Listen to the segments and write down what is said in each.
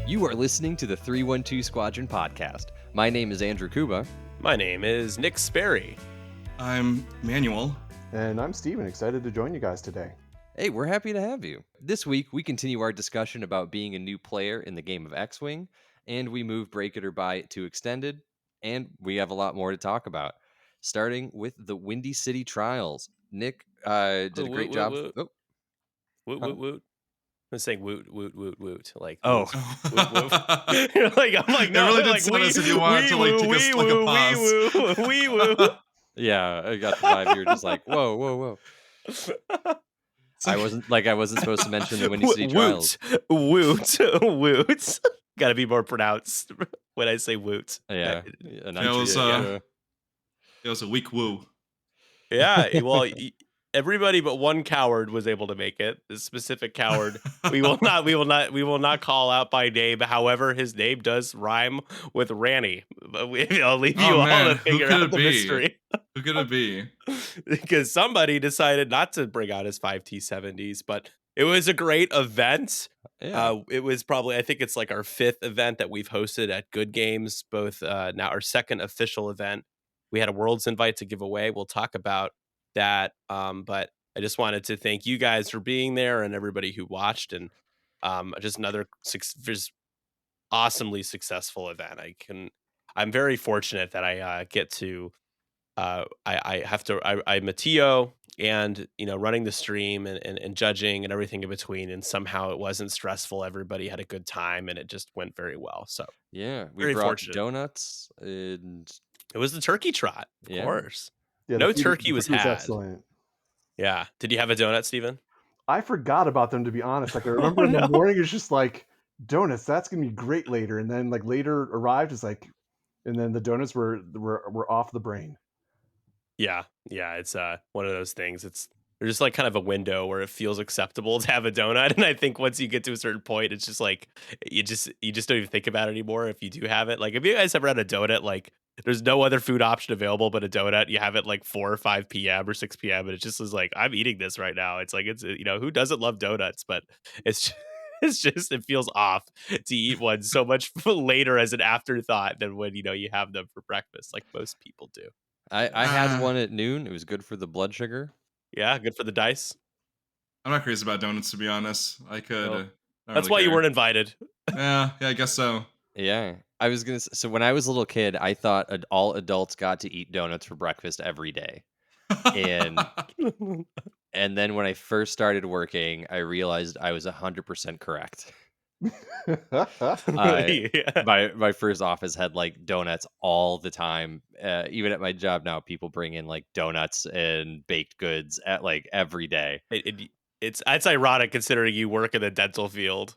You are listening to the 312 Squadron podcast. My name is Andrew Kuba. My name is Nick Sperry. I'm Manuel. And I'm Stephen, excited to join you guys today. Hey, we're happy to have you. This week, we continue our discussion about being a new player in the game of X-Wing, and we move Break It or Buy It to Extended, and we have a lot more to talk about. Starting with the Windy City Trials. Nick did a great job. Woot. Oh, Woot, huh? woot, woot. I'm saying woot, woot, woot, woot. Like, Oh. woot, woot. You're like, I'm like, no, It really did like, sound as if you wanted to like take a pause. Wee woo. Yeah, I got the vibe. You're just like, whoa, whoa, whoa. I wasn't supposed to mention the Windy City Trials. Woot. Got to be more pronounced when I say woot. Yeah, It was a weak woo. Yeah, well, everybody but one coward was able to make it. The specific coward we will not call out by name. However, his name does rhyme with Ranny. I'll leave you all to figure out the mystery. Who could it be? Because somebody decided not to bring out his 5T70s, but it was a great event. Yeah. It was probably, I think it's like our 5th event that we've hosted at Good Games, both now our 2nd official event. We had a Worlds invite to give away. We'll talk about that. But I just wanted to thank you guys for being there and everybody who watched, and just another just awesomely successful event. I'm very fortunate that I get to I'm a TO and running the stream and judging and everything in between, and somehow it wasn't stressful. Everybody had a good time and it just went very well. So yeah, we very brought fortunate. donuts and It was the turkey trot, of Yeah. course. Yeah, No the turkey was food had. excellent. Yeah. Did you have a donut, Stephen? I forgot about them, to be honest. Like, I remember in the morning, it's just like, donuts, that's going to be great later. And then, like, later arrived, it's like, and then the donuts were off the brain. Yeah. It's one of those things. There's just like kind of a window where it feels acceptable to have a donut, and I think once you get to a certain point, it's just like you just don't even think about it anymore. If you do have it, like if you guys ever had a donut, like there's no other food option available but a donut. You have it like 4 or 5 p.m. or 6 p.m. and it just is like, I'm eating this right now. It's like, it's who doesn't love donuts? But it's just it feels off to eat one so much later as an afterthought than when you have them for breakfast, like most people do. I had one at noon. It was good for the blood sugar. Yeah, good for the dice. I'm not crazy about donuts, to be honest. I could. Well, that's why you weren't invited. Yeah, I guess so. Yeah, I was gonna. So when I was a little kid, I thought all adults got to eat donuts for breakfast every day, and then when I first started working, I realized I was 100% correct. Yeah. My first office had like donuts all the time. Even at my job now, people bring in like donuts and baked goods at like every day. It's ironic considering you work in the dental field.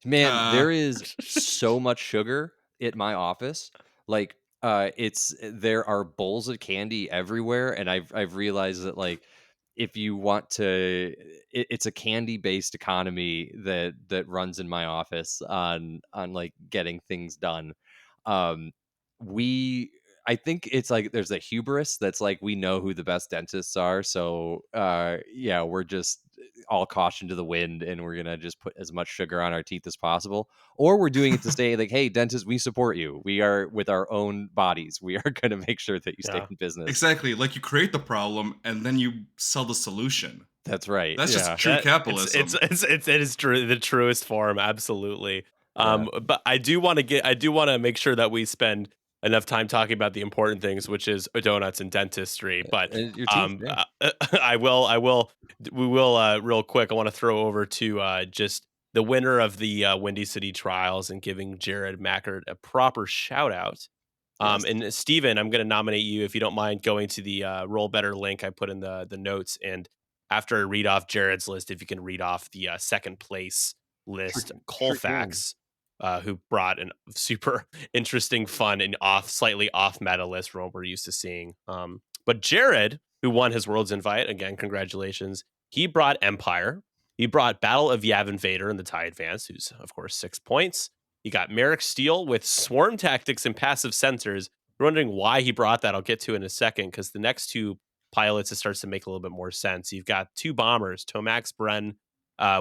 Man, there is so much sugar at my office. Like, there are bowls of candy everywhere, and I've realized that like if you want to, it's a candy based economy that runs in my office on like getting things done. Um, I think it's like there's a hubris that's like we know who the best dentists are, so yeah, we're just all caution to the wind, and we're gonna just put as much sugar on our teeth as possible, or we're doing it to say like, hey, dentists, we support you. We are with our own bodies. We are gonna make sure that you stay in business. Exactly. Like you create the problem and then you sell the solution. That's right. That's just true capitalism. It is true, the truest form, absolutely. Yeah. But I do want to make sure that we spend enough time talking about the important things, which is donuts and dentistry. But Your teeth, yeah. we will real quick. I want to throw over to just the winner of the Windy City Trials and giving Jared Mackert a proper shout out. Yes. And Stephen, I'm going to nominate you if you don't mind going to the Roll Better link I put in the notes, and after I read off Jared's list, if you can read off the second place list, Colfax, who brought a super interesting, fun, and slightly off meta list from what we're used to seeing. But Jared, who won his Worlds invite, again, congratulations. He brought Empire. He brought Battle of Yavin Vader in the TIE Advance, who's, of course, 6 points. He got Merrick Steele with Swarm Tactics and Passive Sensors. You're wondering why he brought that. I'll get to in a second, because the next two pilots, it starts to make a little bit more sense. You've got 2 bombers, Tomax Bren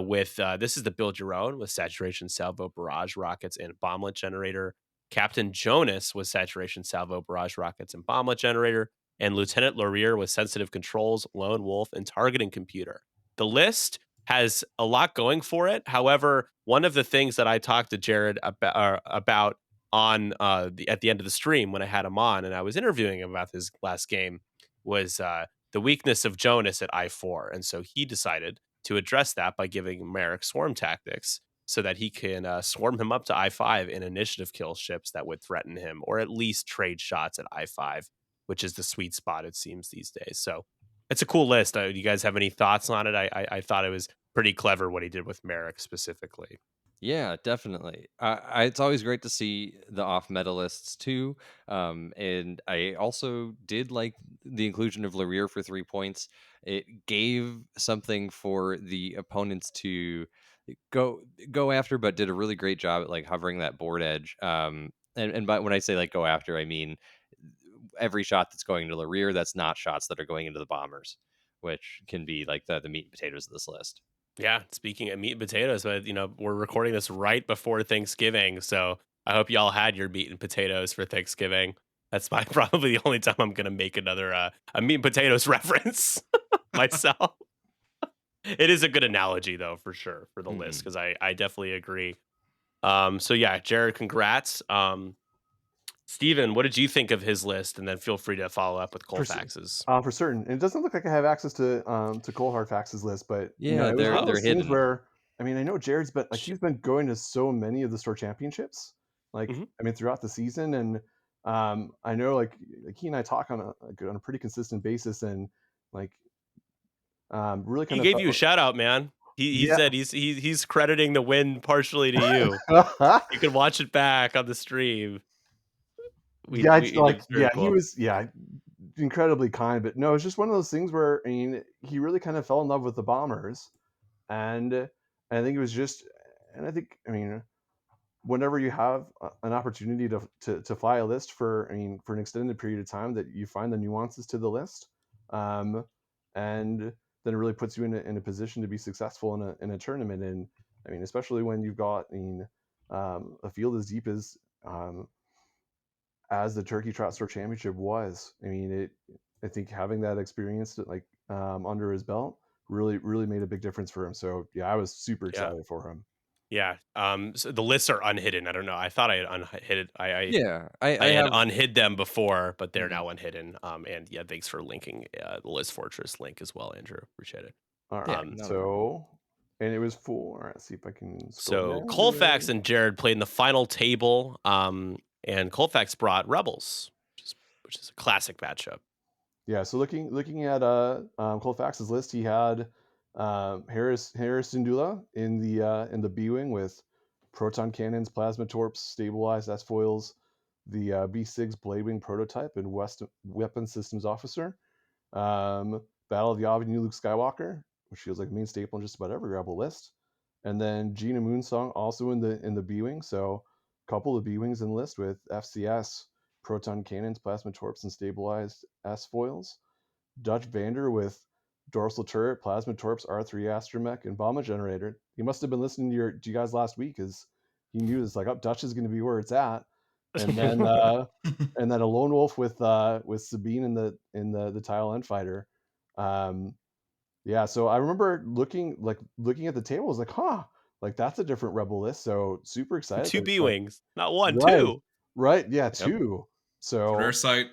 with this is the build your own with saturation salvo barrage rockets and bomblet generator. Captain Jonas with saturation salvo barrage rockets and bomblet generator, and Lieutenant Laurier with sensitive controls, lone wolf, and targeting computer. The list has a lot going for it. However, one of the things that I talked to Jared about on at the end of the stream when I had him on and I was interviewing him about his last game was the weakness of Jonas at I4, and so he decided to address that by giving Merrick swarm tactics so that he can swarm him up to I5 and initiative kill ships that would threaten him, or at least trade shots at I5, which is the sweet spot it seems these days. So it's a cool list. Do you guys have any thoughts on it? I thought it was pretty clever what he did with Merrick specifically. Yeah, definitely. It's always great to see the off meta lists too. And I also did like the inclusion of Larir for 3 points. It gave something for the opponents to go go after, but did a really great job at like hovering that board edge. And by when I say like go after, I mean every shot that's going to Larir, that's not shots that are going into the bombers, which can be like the meat and potatoes of this list. Yeah, speaking of meat and potatoes, but we're recording this right before Thanksgiving, so I hope y'all had your meat and potatoes for Thanksgiving. That's probably the only time I'm gonna make another a meat and potatoes reference myself. It is a good analogy though, for sure, for the list Mhm. because I definitely agree. So yeah, Jared, congrats. Steven, what did you think of his list? And then feel free to follow up with For Colfax's. for certain. And it doesn't look like I have access to Cole Hardfax's list, but Yeah, it was one of they're those things hidden. where I mean I know Jared's, but like Sh- he's been going to so many of the store championships, like mhm. I mean throughout the season, and I know like he and I talk on a pretty consistent basis, and like really He kind of gave you a felt, shout out, man. He yeah. said he's crediting the win partially to you. You can watch it back on the stream. Yeah, it's It like was very yeah, he cool. was incredibly kind, but no, it's just one of those things where I mean he really kind of fell in love with the Bombers, and I think it was just, and I think I mean whenever you have an opportunity to fly a list for I mean for an extended period of time, that you find the nuances to the list, um, and then it really puts you in a position to be successful in a tournament, and I mean especially when you've got I mean a field as deep as the Turkey Trot Store Championship was. I mean, I think having that experience like under his belt really made a big difference for him. So yeah, I was super Yeah. excited for him. Yeah. So the lists are unhidden. I don't know. I thought I had unhid. Yeah, I I had have. unhid them before, but they're Mhm. now unhidden. And yeah, thanks for linking the list fortress link as well, Andrew. Appreciate it. All right, Yeah, Um, not a problem. so and it was for. Let's see if I can scroll so down Colfax here. and Jared played in the final table. And Colfax brought Rebels, which is a classic matchup. Yeah, so looking at Colfax's list, he had Harris Syndulla in the B wing with proton cannons, plasma torps, stabilized S foils, the B6 Blade Wing prototype, and West Weapon Systems Officer. Battle of Yavin, Luke Skywalker, which feels like a main staple in just about every Rebel list. And then Gina Moonsong also in the B wing. So a couple of B wings in the list with FCS, proton cannons, plasma torps, and stabilized S foils. Dutch Vander with dorsal turret, plasma torps, R3 astromech, and bomber generator. He must have been listening to you guys last week because he knew it's like, oh, Dutch is going to be where it's at. And then and then a lone wolf with Sabine in the tile end fighter. Um, yeah, so I remember looking at the table, I was like, huh, like that's a different rebel list. So super excited Two that B like wings, not one, right, two. right, yeah, Yep. two. It's a rare So sight.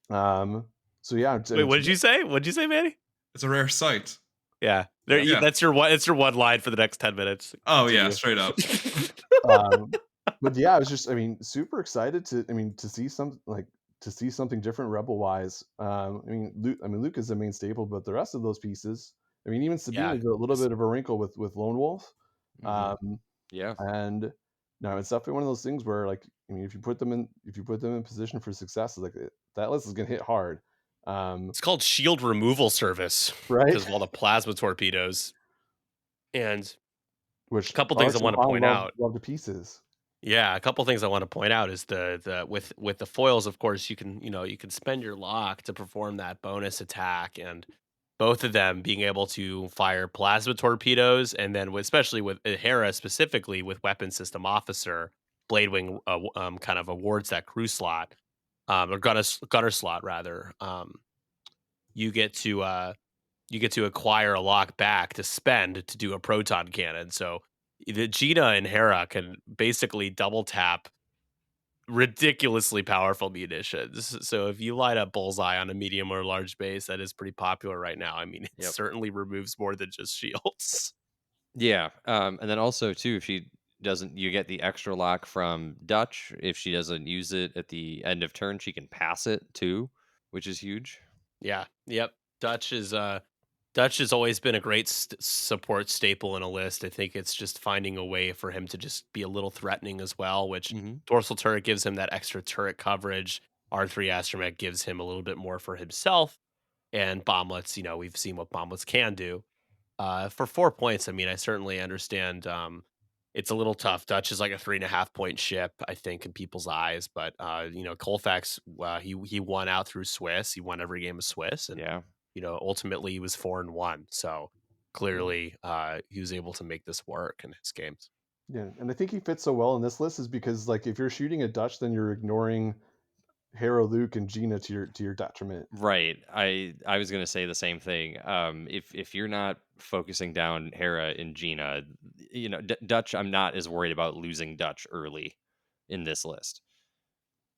um, so yeah, I Wait, mean, what did you say? What did you say, Manny? It's a rare sight. Yeah, Yep. Yeah. That's your one. It's your one line for the next 10 minutes. Oh yeah, Continue. straight up. um, but yeah, I was just, I mean, super excited to see to see something different rebel wise. I mean, Luke is the main staple, but the rest of those pieces, I mean, even Sabine Yeah, is a little bit of a wrinkle with Lone Wolf. Mhm. Um, Yeah. and no, it's definitely one of those things where, like, I mean, if you put them in position for success, like that list is gonna hit hard. Um, it's called shield removal service right? because of all the plasma torpedoes. And a Which couple things I Arch and want to Han point out. love to pieces. Yeah, a couple things I want to point out is the with the foils, of course, you can spend your lock to perform that bonus attack, and both of them being able to fire plasma torpedoes, and then especially with Hera specifically with weapon system officer, Bladewing kind of awards that crew slot, or gunner slot rather. You get to acquire a lock back to spend to do a proton cannon. So the Gina and Hera can basically double tap ridiculously powerful munitions. So if you light up bullseye on a medium or large base, that is pretty popular right now. I mean, it Yep. certainly removes more than just shields. Yeah, and then also too, if she doesn't, you get the extra lock from Dutch. If she doesn't use it at the end of turn, she can pass it too, which is huge. Yeah. Yep. Dutch has always been a great support staple in a list. I think it's just finding a way for him to just be a little threatening as well, which Hmm. dorsal turret gives him that extra turret coverage. R3 astromech gives him a little bit more for himself. And bomblets, we've seen what bomblets can do. For 4 points, I mean, I certainly understand. It's a little tough. Dutch is like a 3.5 point ship, I think, in people's eyes. But Colfax, he won out through Swiss. He won every game of Swiss, and Yeah, ultimately he was 4-1. So Yeah. clearly, he was able to make this work in his games. Yeah, and I think he fits so well in this list is because like if you're shooting a Dutch, then you're ignoring Hera, Luke, and Gina to your detriment. right. I was gonna say the same thing. If you're not focusing down Hera and Gina, Dutch, I'm not as worried about losing Dutch early in this list.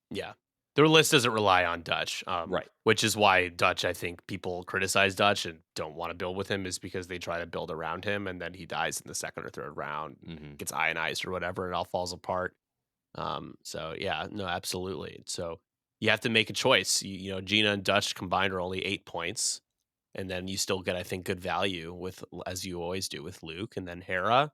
Yeah. Their list doesn't rely on Dutch, Right. which is why Dutch, I think people criticize Dutch and don't want to build with him is because they try to build around him and then he dies in the second or third round, Hmm. gets ionized or whatever, and it all falls apart. So yeah, no, absolutely. So you have to make a choice. Gina and Dutch combined are only 8 points. And then you still get, I think, good value with, as you always do with Luke. And then I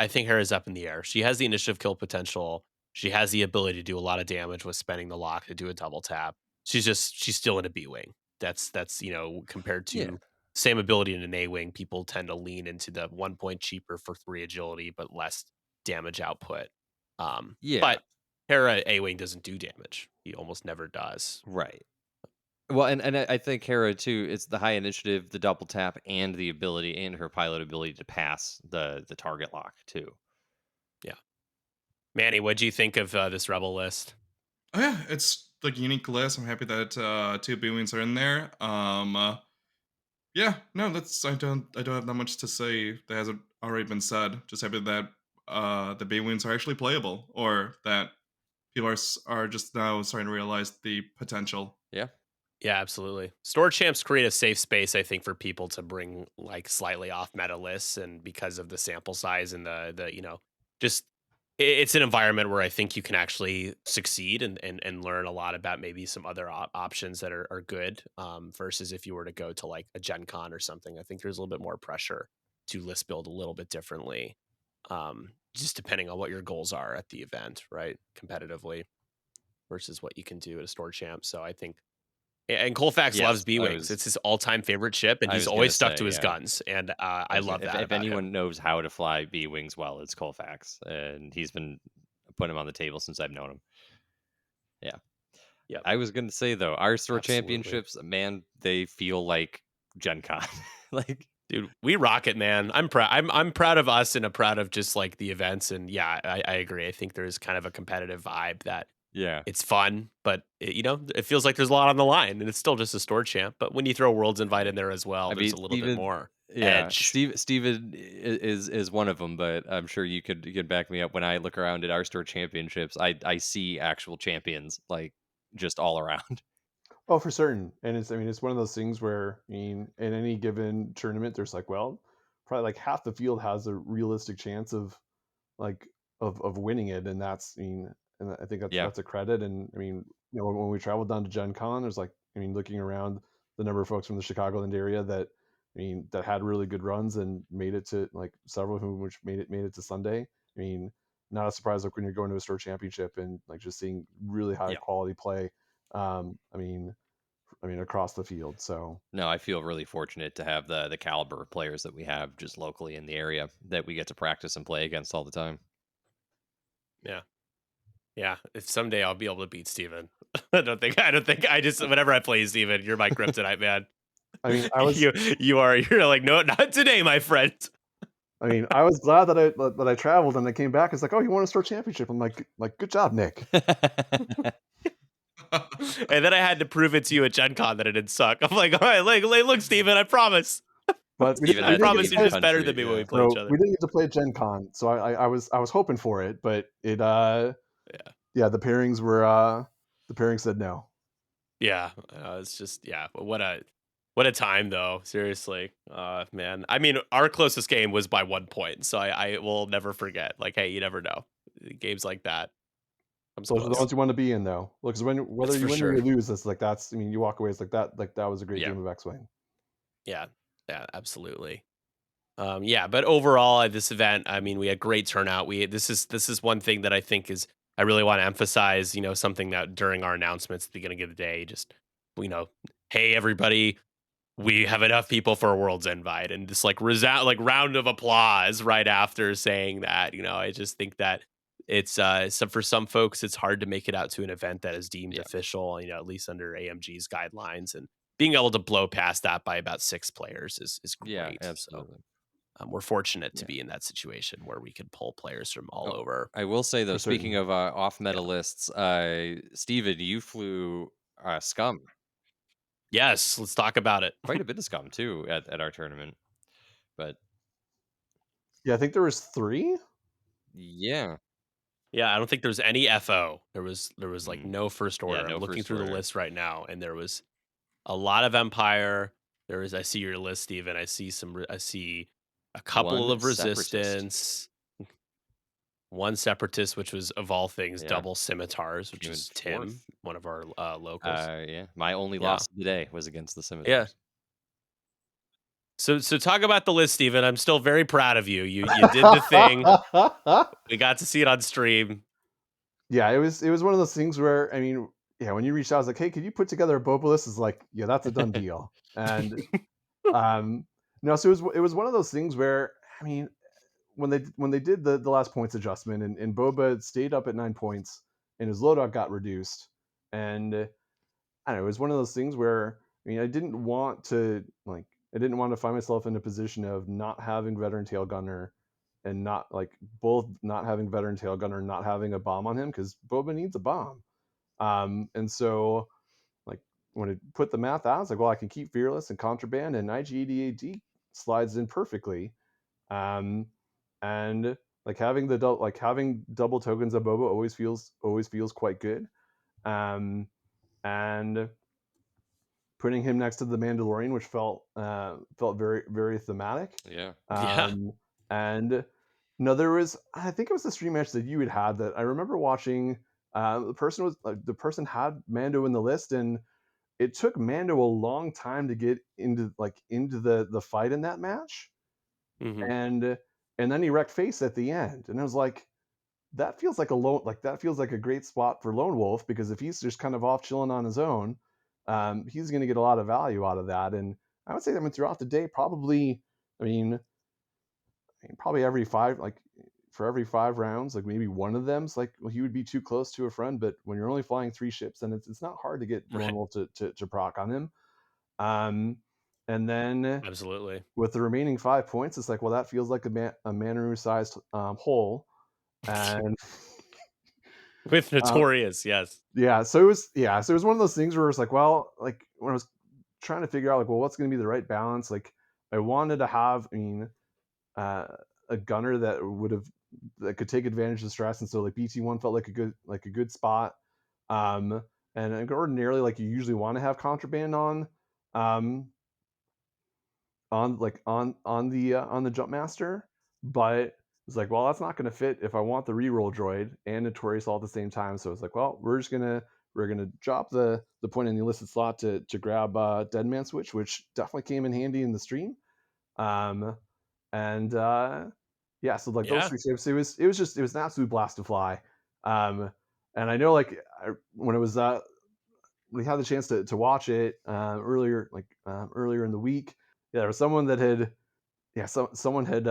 think Hera's up in the air. She has the initiative kill potential. She has the ability to do a lot of damage with spending the lock to do a double tap. She's still in a B wing. That's compared Yeah. to same ability in an A wing, people tend to lean into the 1 point cheaper for 3 agility, but less damage output. Yeah. But Hera A wing doesn't do damage. He almost never does. Right. Well, and I think Hera too. It's the high initiative, the double tap, and the ability and her pilot ability to pass the target lock too. Yeah. Manny, what do you think of this rebel list? Oh yeah, it's like a unique list. I'm happy that two B wings are in there. Yeah, no, that's I don't have that much to say that hasn't already been said. Just happy that the B wings are actually playable, or that people are just now starting to realize the potential. Yeah. Yeah, absolutely. Store champs create a safe space, I think, for people to bring like slightly off meta lists, and because of the sample size and the just it's an environment where I think you can actually succeed and learn a lot about maybe some other options that are good, versus if you were to go to like a Gen Con or something. I think there's a little bit more pressure to list build a little bit differently, just depending on what your goals are at the event, right? Competitively versus what you can do at a store champ. So I think and Colfax loves Yes. B wings. It's his all-time favorite ship, and I he's was gonna always stuck to say, his yeah. guns. And I I was gonna, love that if about him. anyone knows how to fly B wings well, it's Colfax, and he's been putting him on the table since I've known him. Yeah. Yep, I was gonna say though, our store absolutely, championships, man, they feel like Gen Con. Like, dude. We rock it, man. I'm proud. I'm proud of us, and I'm proud of just like the events. And yeah, I agree. I think there's kind of a competitive vibe that yeah. it's fun, but it feels like there's a lot on the line, and it's still just a store champ. But when you throw Worlds Invite in there as well, I there's mean, a little bit Steven, more yeah, edge. Steven is one of them, but I'm sure you could back me up. When I look around at our store championships, I see actual champions like just all around. Oh, for certain. And it's I mean it's one of those things where I mean in any given tournament there's like well probably like half the field has a realistic chance of like of winning it, and that's I mean and I think Yeah. that's a credit. And I mean when we traveled down to Gen Con, there's like I mean looking around the number of folks from the Chicagoland area that I mean that had really good runs and made it to like several of whom which made it to Sunday. I mean not a surprise like when you're going to a store championship and like just seeing really high Yeah. quality play. I mean across the field. So No, I feel really fortunate to have the caliber of players that we have just locally in the area that we get to practice and play against all the time. Yeah, yeah. If someday I'll be able to beat Steven. I don't think. I just whenever I play Steven, you're my kryptonite, man. I mean, I was You're like, no, not today, my friend. I mean, I was glad that I traveled and I came back. It's like, oh, you won a store championship. I'm like, good job, Nick. And then I had to prove it to you at Gen Con that it didn't suck. I'm like, all right, look, Steven, I promise. But Steven we I had to didn't get to promise leave you're the play it. just better than country. me when we Yeah. play each So other. we didn't get to play Gen Con. So I was hoping for it, but it Yeah. yeah, the pairings the pairings said no. Yeah, it's just what a time though. Seriously, man. I mean, our closest game was by 1 point, so I will never forget. Like, hey, you never know. Games like that comes Those are the close. ones you want to be in, though. Because whether That's you for win or sure. you lose, it's like that's. I mean, you walk away. It's like that was a great Yeah, game of X-wing. yeah, yeah. Absolutely. Yeah, but overall at this event, I mean, we had great turnout. This is one thing that I think is I really want to emphasize. Something that during our announcements at the beginning of the day, just you know, hey everybody, we have enough people for a world's invite, and this like round of applause right after saying that. I just think that it's for some folks it's hard to make it out to an event that is deemed Yeah. official, at least under AMG's guidelines, and being able to blow past that by about 6 players is Yeah, great. So absolutely. we're fortunate to Yeah. be in that situation where we could pull players from all Oh, over. I will say though, For speaking certain. of off meta Yeah. lists, Steven, you flew scum, Yes, let's talk about it. quite a bit of scum too at our tournament. But Yeah, I think there was 3. yeah, Yeah, I don't think there's any FO. There was like mm, no first yeah, order. I'm no looking first through the order. list right now, and there was a lot of Empire. I see your list, Steven. I see a couple One of separatist Resistance, one Separatist, which was of all things yeah, double Scimitars, which came in is Tim, fourth. one of our locals. Yeah, my only Yeah, loss of the day was against the yeah. Scimitars. So talk about the list, Steven. I'm still very proud of you. You did the thing. We got to see it on stream. Yeah, it was one of those things where I mean, yeah, when you reached out, I was like, hey, could you put together a Boba list? It's like, yeah, that's a done deal. And um, no, so it was one of those things where I mean, when they did the last points adjustment and Boba stayed up at 9 points and his loadout got reduced, and I don't know, it was one of those things where I mean, I didn't want to find myself in a position of not having veteran tail gunner and not like both not having veteran tail gunner, not having a bomb on him because Boba needs a bomb. And so like when it put the math out, I was like, well, I can keep fearless and contraband, and IG88D slides in perfectly. Um, and like having double tokens of Boba always feels quite good. Um, and putting him next to the Mandalorian, which felt very very thematic. Yeah, Yeah. And no, there was I think it was the stream match that you had that I remember watching. The person had Mando in the list, and it took Mando a long time to get into the fight in that match, Hmm. and then he wrecked face at the end, and I was like, that feels like a great spot for Lone Wolf because if he's just kind of off chilling on his own, he's going to get a lot of value out of that. And I would say that throughout the day, probably, I mean, probably for every 5 rounds, like maybe one of them's like, well, he would be too close to a friend. But when you're only flying 3 ships, then it's not hard to get Lone Right. Wolf to proc on him. Um, and then Absolutely. with the remaining 5 points, it's like, well, that feels like a Manaroo sized hole. And With uh, Notorious, yes. so it was one of those things where it's like, well, like when I was trying to figure out like, well, what's going to be the right balance, like I wanted to have uh, a gunner that could take advantage of the stress, and so like BT1 felt like a good spot. And ordinarily, like you usually want to have contraband um on the jump master, but it's like, well, that's not going to fit if I want the reroll droid and Notorious all at the same time. So it's like, well, we're gonna drop the point in the illicit slot to grab Dead Man Switch, which definitely came in handy in the stream. Um, and yeah, so like those Yeah. 3 ships, it was an absolute blast to fly. And I know when it was we had the chance to watch it earlier in the week. Yeah, there was someone that had someone had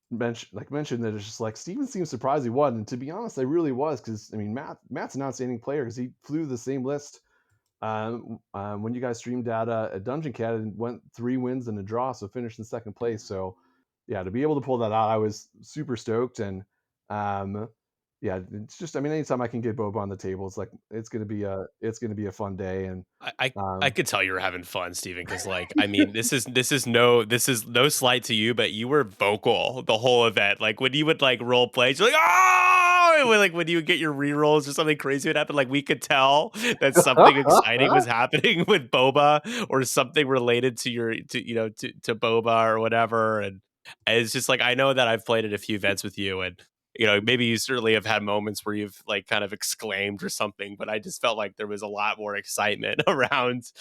mentioned that it's just like Steven seems surprised he won, and to be honest, I really was because I mean Matt's an outstanding player because he flew the same list when you guys streamed at Dungeon Cat and went 3 wins and a draw, so finished in second place. So yeah, to be able to pull that out, I was super stoked. And um, yeah, it's just, I mean, anytime I can get Boba on the table, it's like it's gonna be a fun day. And I um, could tell you were having fun, Steven, because like I mean, this is no slight to you, but you were vocal the whole event. Like when you would like role play, you're like, oh, and when, like when you would get your rerolls or something crazy would happen, like we could tell that something exciting was happening with Boba or something related to your to Boba or whatever. And it's just like I know that I've played at a few events with you, and maybe you certainly have had moments where you've like kind of exclaimed or something, but I just felt like there was a lot more excitement around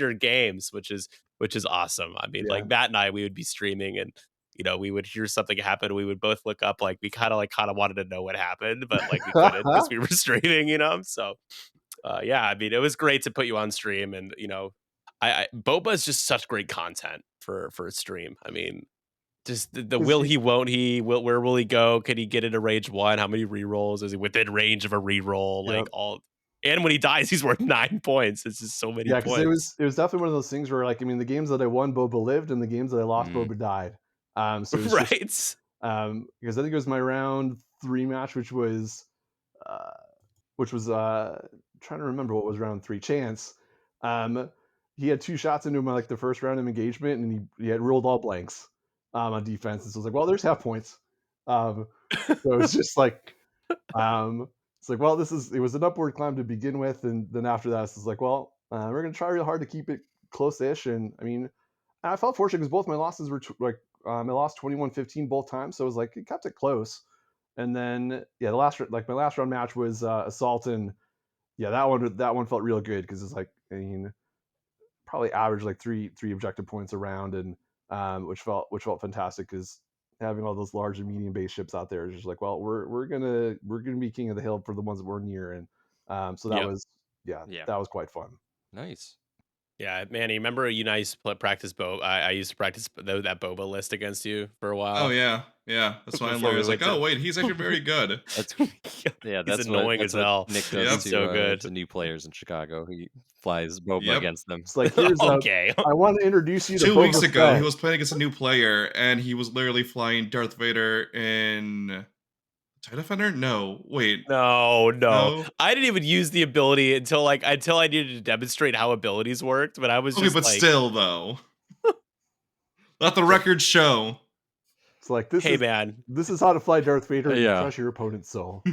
your games, which is awesome. I mean, yeah, like Matt and I, we would be streaming and we would hear something happen. We would both look up, like we kind of wanted to know what happened, but like we couldn't because we were streaming. So yeah, I mean, it was great to put you on stream, and I Boba is just such great content for a stream. I mean, just the because will he, won't he, where will he go? Can he get into range one? How many rerolls? Is he within range of a reroll? yep. Like all, and when he dies, he's worth 9 points. It's just so many Yeah, because points. it was definitely one of those things where, like, I mean, the games that I won, Boba lived, and the games that I lost, Mm. Boba died. So it's just Right? because I think it was my round 3 match, uh, which was trying to remember what was round 3. Chance, um, he had 2 shots into him, like, the first round of engagement, and he had rolled all blanks on defense, and so I was like, "Well, there's half points." Um, so it's just like, it's like, well, it was an upward climb to begin with, and then after that, it's like, well, we're gonna try real hard to keep it close-ish. And I mean, I felt fortunate because both my losses were I lost 21-15 both times, so it was like it kept it close. And then yeah, my last round match was Assault, and yeah, that one felt real good because it's like, I mean, probably averaged like three objective points around, and which felt fantastic because having all those large and medium base ships out there is just like, well, we're gonna be king of the hill for the ones that we're near. And so that Yep. was, yeah, Yeah. that was quite fun. Nice. Yeah, Manny, remember you and I used to practice I used to practice that Boba list against you for a Oh while yeah, yeah. That's why I before we was like, went to. oh wait, he's actually very good. That's yeah, He's annoying that's as what hell. Nick does Yep, He's so to good. new players in Chicago. He flies Boba yep. against them. It's like, here's a Okay. I want to introduce you to 2 weeks Boba ago, he Fett. was playing against a new player, and he was literally flying Darth Vader in TIE Defender. No, wait, No, no. no. I didn't even use the ability until I needed to demonstrate how abilities worked, but I was Okay, just but like, still, though, let the It's like, record show. this "Hey is man, how to fly Darth Vader and Yeah. crush your opponent's soul.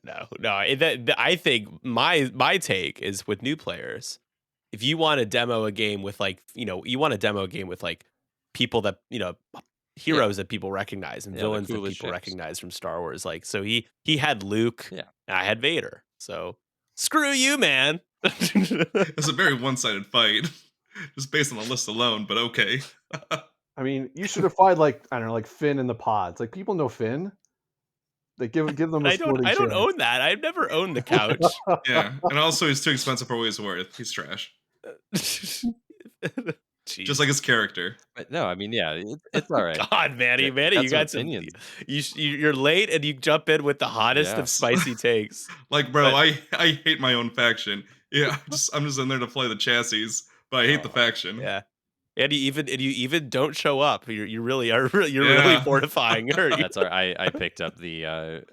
no." I think my take is with new players, if you want to demo a game with like, you want to demo a game with like people that, Yeah. heroes that people recognize and Yeah, the villains that coolest people ships. recognize from Star Wars. Like, so he had Luke, Yeah. and I had Vader. So screw you, man. It's a very one-sided fight, just based on the list alone. But okay. I mean, you should have flied, like, I don't know, like Finn in the pods. Like, people know Finn. They give them But a sporting I don't chance. own that. I've never owned the couch. Yeah, and also he's too expensive for what he's worth. He's trash, just like Jeez. his character. But no, I mean, yeah, it's all right. God, Yeah, Manny, got you some got some. opinions. You're late, and you jump in with the hottest of Yeah. spicy takes. Like, bro, But I hate my own faction. Yeah, I'm just in there to play the chassis, but I hate the Oh, faction. yeah, and you even don't show up. You really are. You're really Yeah. mortifying her. that's all right. I picked up the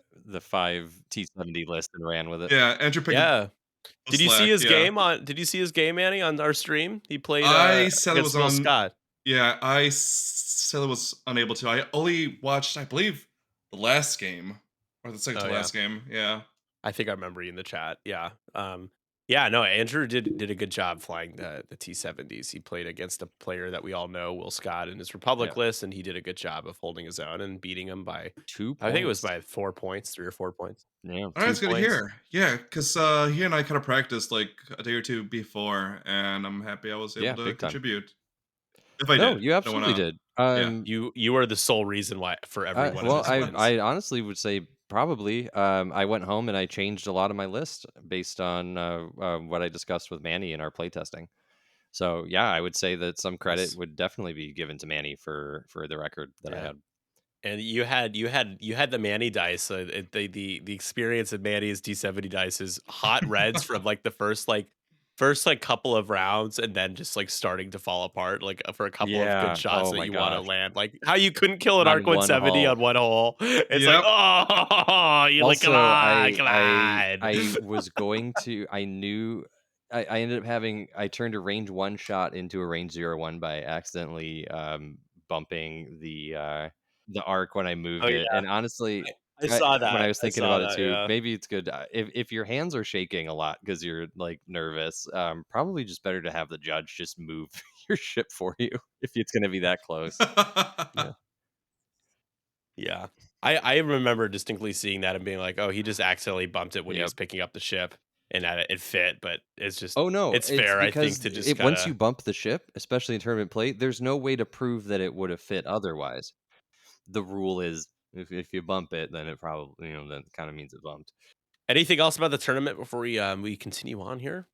5 T-70 list and ran with it. Yeah, Andrew picked up Yeah. the slack. Yeah, Did you see his game, Manny, on our stream? He played I said it was against Will on. Scott. Yeah, said it was unable to. I only watched, I believe, the last game or the second Oh to yeah. last game. Yeah. I think I remember you in the chat. Yeah. Yeah, no, Andrew did a good job flying the T-70s. He played against a player that we all know, Will Scott, in his Republic Yeah. list, and he did a good job of holding his own and beating him by, 2 I think it was points. by 4 points, 3 or 4 points. Yeah, All right, 2 it's good to points. hear. Yeah, because he and I kind of practiced like a day or two before, and I'm happy I was able Yeah, to big time. contribute. If I No, did, you don't want absolutely to. did. Yeah. You are the sole reason why for every one of Well, his wins. I honestly would say probably. I went home and I changed a lot of my list based on what I discussed with Manny in our playtesting. So yeah, I would say that some credit Nice. would definitely be given to Manny for the record that I Yeah. had. And you had the Manny dice. The experience of Manny's D70 dice is hot reds from like the first like first, like, couple of rounds and then just, like, starting to fall apart, like, for a couple of good Yeah. shots Oh that my you wanna gosh. land, like, how you couldn't kill an Arc On one 170 hull. on one hole. It's like, Yep. "Oh, you're like, come Also, on, come on." I was going to I knew I ended up having I turned a range 1 shot into a range 0 one by accidentally, bumping the arc when I Oh, moved it, yeah. and honestly, I saw when I that. was I thinking saw about it that, too, yeah. maybe it's good, if your hands are shaking a lot because 'cause you're, like, nervous, probably just better to have the judge just move your ship for you if it's gonna be that close. Yeah. Yeah. I remember distinctly seeing that and being like, "Oh, he just accidentally bumped it when he was Yep. picking up the ship, and that it fit," but it's just Oh, no, it's it's fair, I think, because to just it once you kinda bump the ship, especially in tournament play, there's no way to prove that it would have fit otherwise. The rule is if you bump it, then it probably, then it kinda means it bumped. Anything else about the tournament before we continue on here?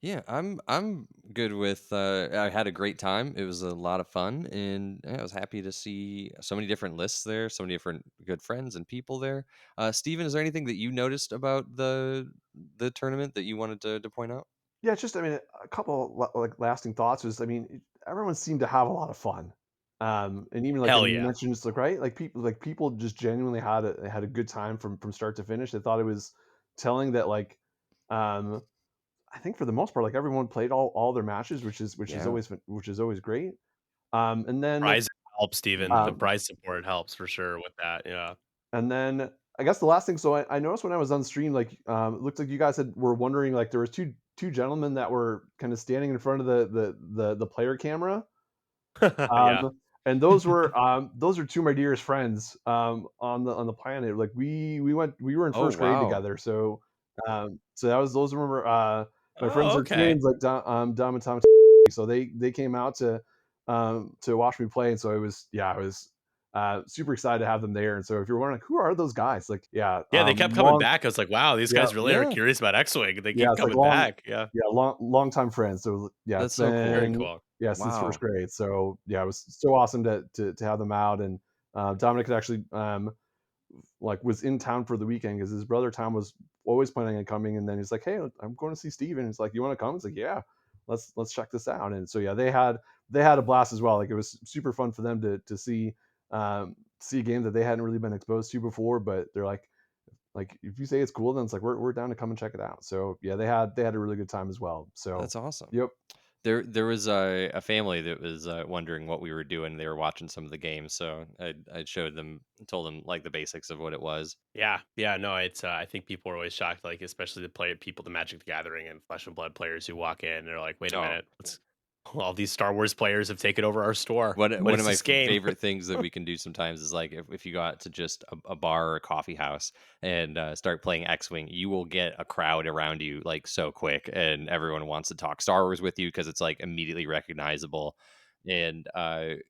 Yeah, I'm good with, I had a great time, it was a lot of fun, and yeah, I was happy to see so many different lists there, so many different good friends and people there. Steven, is there anything that you noticed about the tournament that you wanted to point out? Yeah, it's just I mean, a couple like lasting thoughts was I mean, everyone seemed to have a lot of fun. And even like I Hell mean, you yeah. mentioned it's like right, like people just genuinely had a good time from start to finish. They thought it was telling that like um I think for the most part like everyone played all their matches, Yeah. which is always great. And then Prize helps, Steven. The um prize support helps for sure with that, yeah. And then I guess the last thing, so I noticed when I was on stream, like it looked like you guys were wondering, like there was two gentlemen that were kind of standing in front of the player camera, Yeah. and those are two of my dearest friends on the planet. Like we were in Oh, first grade wow. together, so that was those were my friends. Oh, Their two okay. names like Dom and Tom. So they came out to watch me play, and so I was super excited to have them there. And so if you're wondering who are those guys, like Yeah, they kept coming long back. I was like, "Wow, these yeah guys really are Yeah, curious about X-Wing." They yeah keep it's like coming back. Yeah. long time friends. So yeah, it's that's so Very cool. been cool. since first Wow. grade. So yeah, it was so awesome to have them out. And Dominic had actually like was in town for the weekend because his brother Tom was always planning on coming, and then he's like, "Hey, I'm going to see Steven." It's like, "You want to come?" It's like, "Yeah, let's check this out." And so yeah, they had a blast as well. Like it was super fun for them to see a game that they hadn't really been exposed to before, but they're like if you say it's cool, then it's like we're down to come and check it out. So yeah, they had a really good time as well. So That's awesome. yep. There was a family that was, wondering what we were doing. They were watching some of the games, so I showed them told them, like, the basics of what it was. Yeah, yeah, no, it's, I think people are always shocked, like, especially the player people, the Magic the Gathering and Flesh and Blood players who walk in, and they're like, "Wait a Oh, minute, let's all these Star Wars players have taken over our store. What one of is my this game?" favorite things that we can do sometimes is, like, if you go out to just a bar or a coffee house and, start playing X-Wing, you will get a crowd around you, like, so quick, and everyone wants to talk Star Wars with you because it's, like, immediately recognizable, and,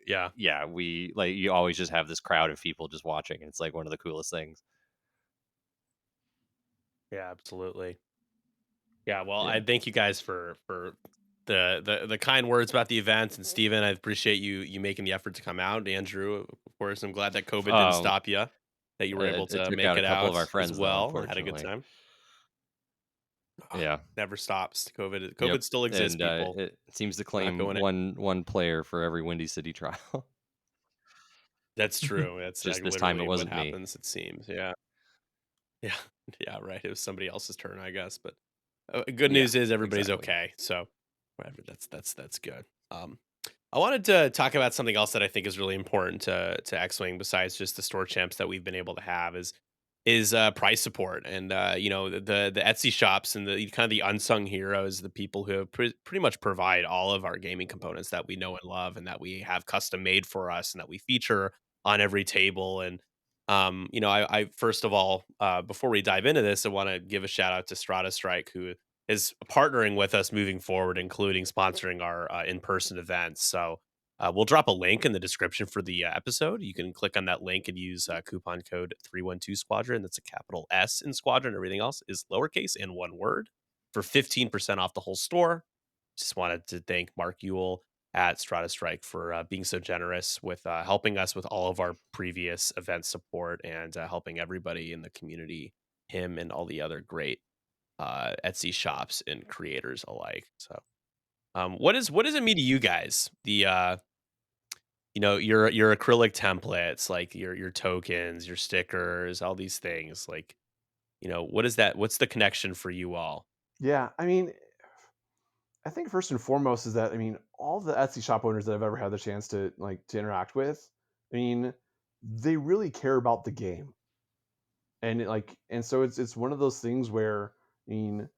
Yeah, yeah, we like, you always just have this crowd of people just watching, and it's, like, one of the coolest things. yeah, absolutely. Yeah, well, Yeah. I thank you guys for the kind words about the event, and Steven, I appreciate you making the effort to come out. Andrew, of course, I'm glad that COVID didn't Um, stop you, that you were able it to took make out a it couple of out our as friends, though, well and had a good unfortunately. time. Ah, Yeah. never stops. Yep, COVID still exists, and, people. it seems to Not claim going it. one player for every Windy City trial. That's true. That's Just this time it literally what wasn't me. happens, it seems. Yeah. Yeah. Yeah, right. It was somebody else's turn, I guess, but good Yeah, news is everybody's exactly. okay. So, whatever. That's good. I wanted to talk about something else that I think is really important to X-Wing besides just the store champs that we've been able to have is price support and the Etsy shops and the kind of the unsung heroes, the people who pretty much provide all of our gaming components that we know and love and that we have custom made for us and that we feature on every table. And I first of all, before we dive into this, I want to give a shout out to Strata Strike, who is partnering with us moving forward, including sponsoring our in-person events. So we'll drop a link in the description for the episode. You can click on that link and use coupon code 312 Squadron. That's a capital S in Squadron. Everything else is lowercase and one word for 15% off the whole store. Just wanted to thank Mark Ewell at Strata Strike for being so generous with helping us with all of our previous event support and helping everybody in the community, him and all the other great Etsy shops and creators alike. So, what does it mean to you guys? Your acrylic templates, like your tokens, your stickers, all these things. Like, what is that? What's the connection for you all? Yeah, I mean, I think first and foremost is that all the Etsy shop owners that I've ever had the chance to to interact with, I mean, they really care about the game, and so it's one of those things where I mean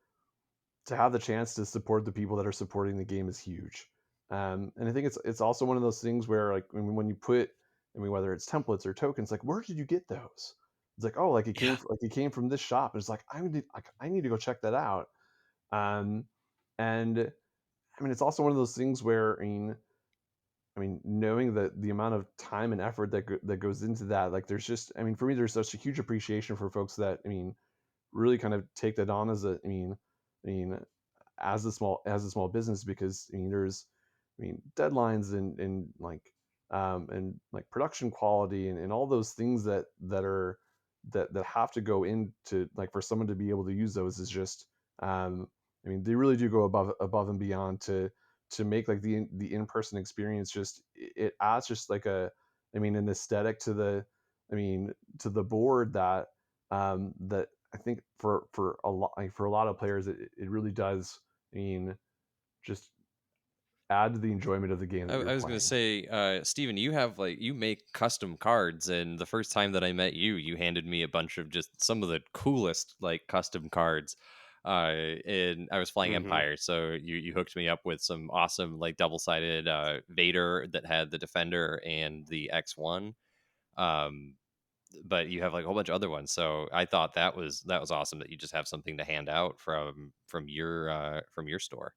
to have the chance to support the people that are supporting the game is huge. And I think it's also one of those things where when you put whether it's templates or tokens, like where did you get those? It's like, oh, Yeah, like it came from this shop. It's like I need to go check that out. Um, and it's also one of those things where knowing that the amount of time and effort that goes into that, like there's just for me, there's such a huge appreciation for folks that really kind of take that on as I mean, as a small business, because there's deadlines and like production quality and all those things that have to go into like for someone to be able to use those is just um they really do go above and beyond to make like the in-person experience just it adds just like an aesthetic to the to the board that I think for a lot for a lot of players it really does just add to the enjoyment of the game that you're I was gonna playing. say, Steven, you have you make custom cards, and the first time that I met you, you handed me a bunch of just some of the coolest like custom cards. And I was flying hmm Empire, so you hooked me up with some awesome like double sided Vader that had the Defender and the X1. Um, but you have like a whole bunch of other ones, so I thought that was awesome that you just have something to hand out from your store.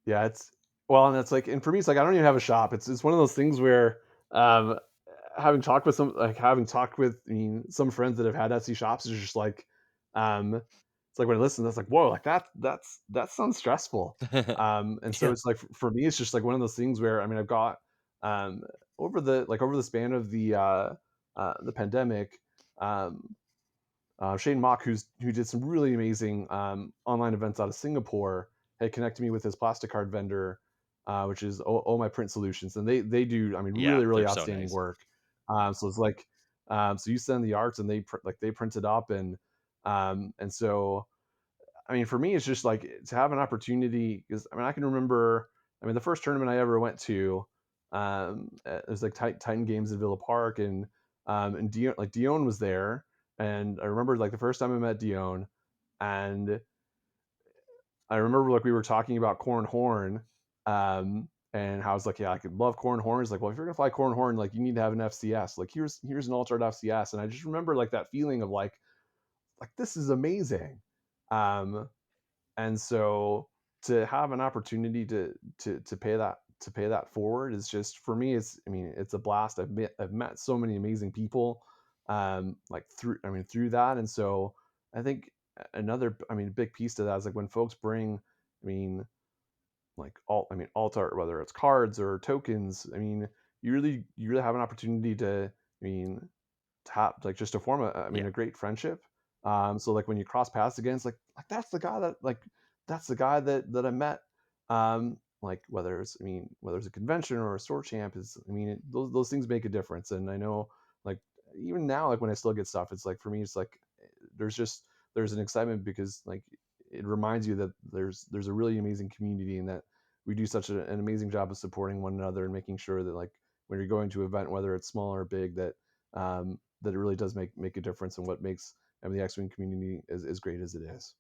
Yeah, it's well, and it's like, and for me, it's like I don't even have a shop. It's one of those things where, um, having talked with some friends that have had Etsy shops is just like, it's like when I listen, that's like whoa, like that sounds stressful. And so yeah, it's like for me, it's just like one of those things where I've got um over the span of the pandemic, um Shane Mock, who did some really amazing online events out of Singapore, had connected me with his plastic card vendor, which is My Print Solutions, and they do Yeah, really they're so outstanding nice. work. So it's like so you send the arts and they print it up, and so for me, it's just like to have an opportunity because I can remember. The first tournament I ever went to, it was like Titan Games in Villa Park, and Dion was there, and I remember like the first time I met Dion, and I remember like we were talking about Corn Horn, and how I was like, yeah, I could love Corn Horn. He's like, well, if you're gonna fly Corn Horn, like you need to have an FCS. Like here's an alternate FCS, and I just remember like that feeling of like this is amazing. Um, and so to have an opportunity to pay that forward is just for me it's a blast. I've met so many amazing people like through that. And so I think another big piece to that is like when folks bring I mean alt art, whether it's cards or tokens. You really have an opportunity to tap like just to form yeah, a great friendship. So like when you cross paths again, it's like that's the guy that I met. Like whether it's a convention or a store champ is those things make a difference. And I know like even now like when I still get stuff, it's like for me it's like there's just there's an excitement because like it reminds you that there's a really amazing community and that we do such an amazing job of supporting one another and making sure that like when you're going to an event, whether it's small or big, that it really does make a difference in what makes the X-wing community as great as it is.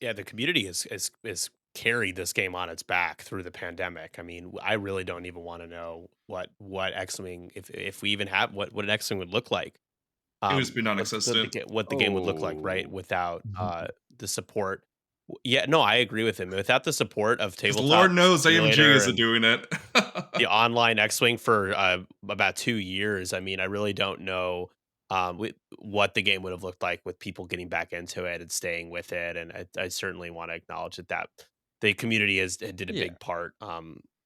yeah. The community is carried this game on its back through the pandemic. I mean, I really don't even want to know what X Wing, if we even have what an X Wing would look like. It would just be The non-existent. what the game would look like, right, Oh. without, Mhm. the support. Yeah, no, I agree with him. Without the support of Because Lord Tabletop knows AMG Simulator isn't and doing it. the online X-Wing for, about 2 years, I mean, I really don't know, what the game would have looked like with people getting back into it and staying with it, and I certainly wanna acknowledge that the community did a Yeah. big part,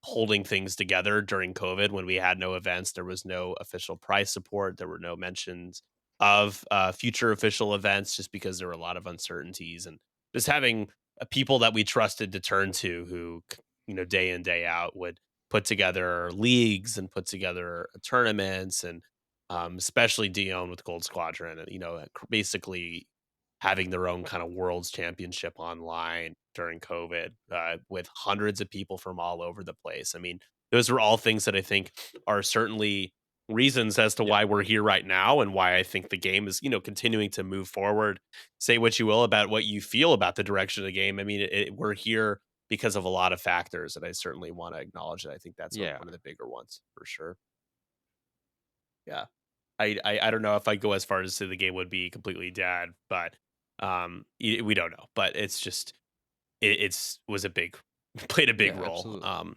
holding things together during COVID when we had no events, there was no official prize support, there were no mentions of, future official events just because there were a lot of uncertainties, and just having people that we trusted to turn to who, day in, day out would put together leagues and put together tournaments and especially Dion with Gold Squadron and, basically having their own kind of world's championship online during COVID with hundreds of people from all over the place. I mean, those are all things that I think are certainly reasons as to Yeah. why we're here right now and why I think the game is, continuing to move forward. Say what you will about what you feel about the direction of the game. I mean, we're here because of a lot of factors, and I certainly want to acknowledge that. I think that's Yeah. one of the bigger ones for sure. Yeah. I don't know if I go as far as to say the game would be completely dead, but we don't know. But it's just it's was a big played a big Yeah, role. absolutely.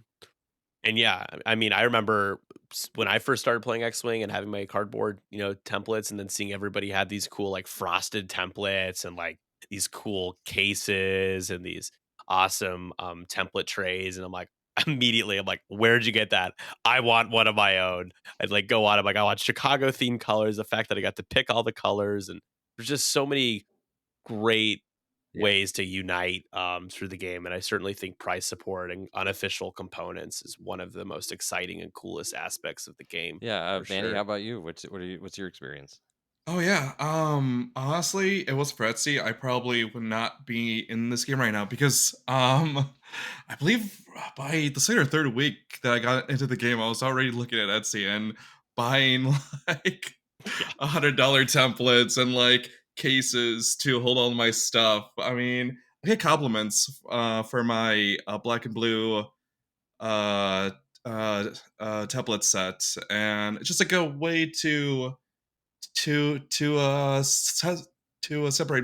And yeah, I mean, I remember when I first started playing X-Wing and having my cardboard, templates, and then seeing everybody had these cool like frosted templates and like these cool cases and these awesome template trays, and I'm like, immediately, I'm like, where'd you get that? I want one of my own. I'd like go on. I'm like, I want Chicago themed colors. The fact that I got to pick all the colors, and there's just so many great Yeah. ways to unite through the game. And I certainly think prize support and unofficial components is one of the most exciting and coolest aspects of the game Yeah, for Manny, how sure. about you? What's your experience? Oh yeah. Honestly, it was for Etsy. I probably would not be in this game right now because I believe by the second or third week that I got into the game, I was already looking at Etsy and buying like Yeah. $100 templates and like cases to hold all my stuff. I mean, I get compliments for my black and blue uh template set, and it's just like a way to separate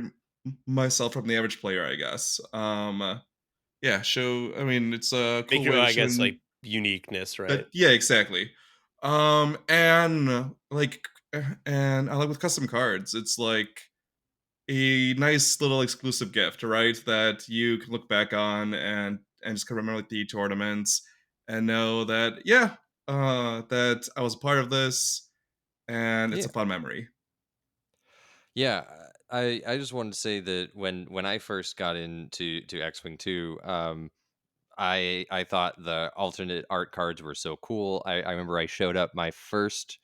myself from the average player, I guess. Yeah, show. I mean, it's a cool Make it, way to I show guess, like uniqueness, that. right? Yeah, exactly. And like, and I like with custom cards, it's like a nice little exclusive gift, right? That you can look back on and just kind of remember like the tournaments and know that that I was a part of this, and it's Yeah. a fun memory. Yeah, I just wanted to say that when I first got into X-Wing 2, I thought the alternate art cards were so cool. I remember I showed up my first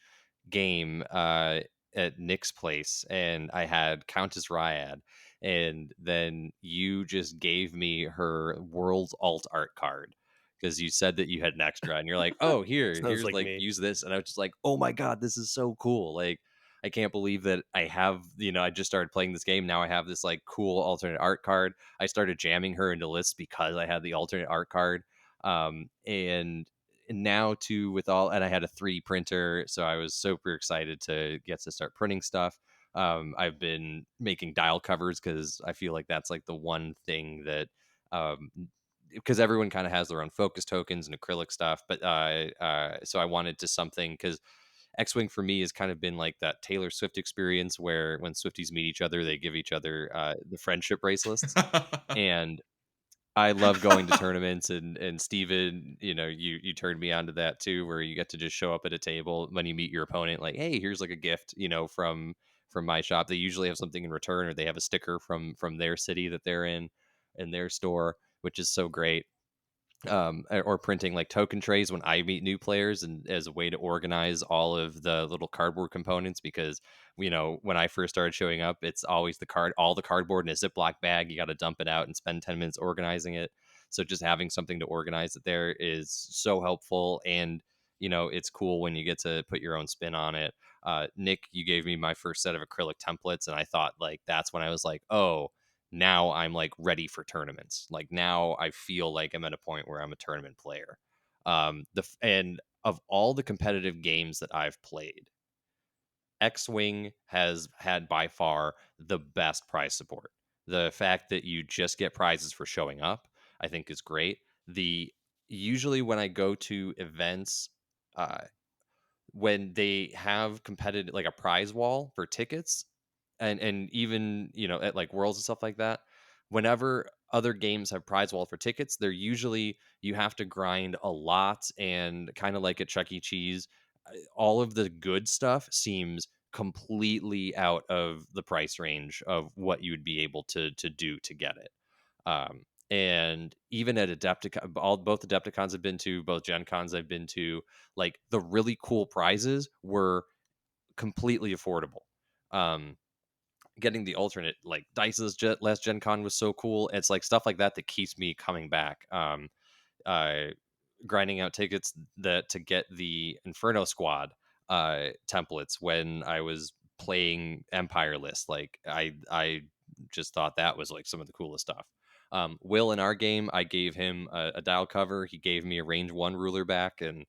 game at Nick's place, and I had Countess Ryad, and then you just gave me her World's Alt Art card because you said that you had an extra, and you're like, "Oh, Sounds here's like like me. use this," and I was just like, "Oh my god, this is so cool!" Like, I can't believe that I have, I just started playing this game. Now I have this like cool alternate art card. I started jamming her into lists because I had the alternate art card. And now too with all, and I had a 3D printer, so I was super excited to get to start printing stuff. I've been making dial covers because I feel like that's like the one thing that um because everyone kind of has their own focus tokens and acrylic stuff, but so I wanted to something because X-Wing for me has kind of been like that Taylor Swift experience where when Swifties meet each other, they give each other the friendship bracelets. And I love going to tournaments, and Steven, you turned me on to that too, where you get to just show up at a table when you meet your opponent, like, hey, here's like a gift, from my shop. They usually have something in return, or they have a sticker from their city that they're in their store, which is so great. Or printing like token trays when I meet new players, and as a way to organize all of the little cardboard components, because when I first started showing up, it's always all the cardboard in a Ziploc bag. You got to dump it out and spend 10 minutes organizing it. So just having something to organize it there is so helpful, and it's cool when you get to put your own spin on it. Nick, you gave me my first set of acrylic templates, and I thought like that's when I was like, oh, now I'm like ready for tournaments. Like now I feel like I'm at a point where I'm a tournament player. And of all the competitive games that I've played, X-Wing has had by far the best prize support. The fact that you just get prizes for showing up, I think is great. The Usually when I go to events, uh, when they have competitive like a prize wall for tickets, and even at like worlds and stuff like that, whenever other games have prize wall for tickets, they're usually you have to grind a lot, and kind of like at Chuck E. Cheese, all of the good stuff seems completely out of the price range of what you would be able to do to get it. And even at Adepticon, both Adepticons I've been to, both Gen Cons I've been to, like the really cool prizes were completely affordable. Um, Getting the alternate like Dice's last Gen Con was so cool. It's like stuff like that that keeps me coming back. Uh, Grinding out tickets that to get the Inferno Squad templates when I was playing Empire list. Like I just thought that was like some of the coolest stuff. Will in our game, I gave him a dial cover. He gave me a range one ruler back, and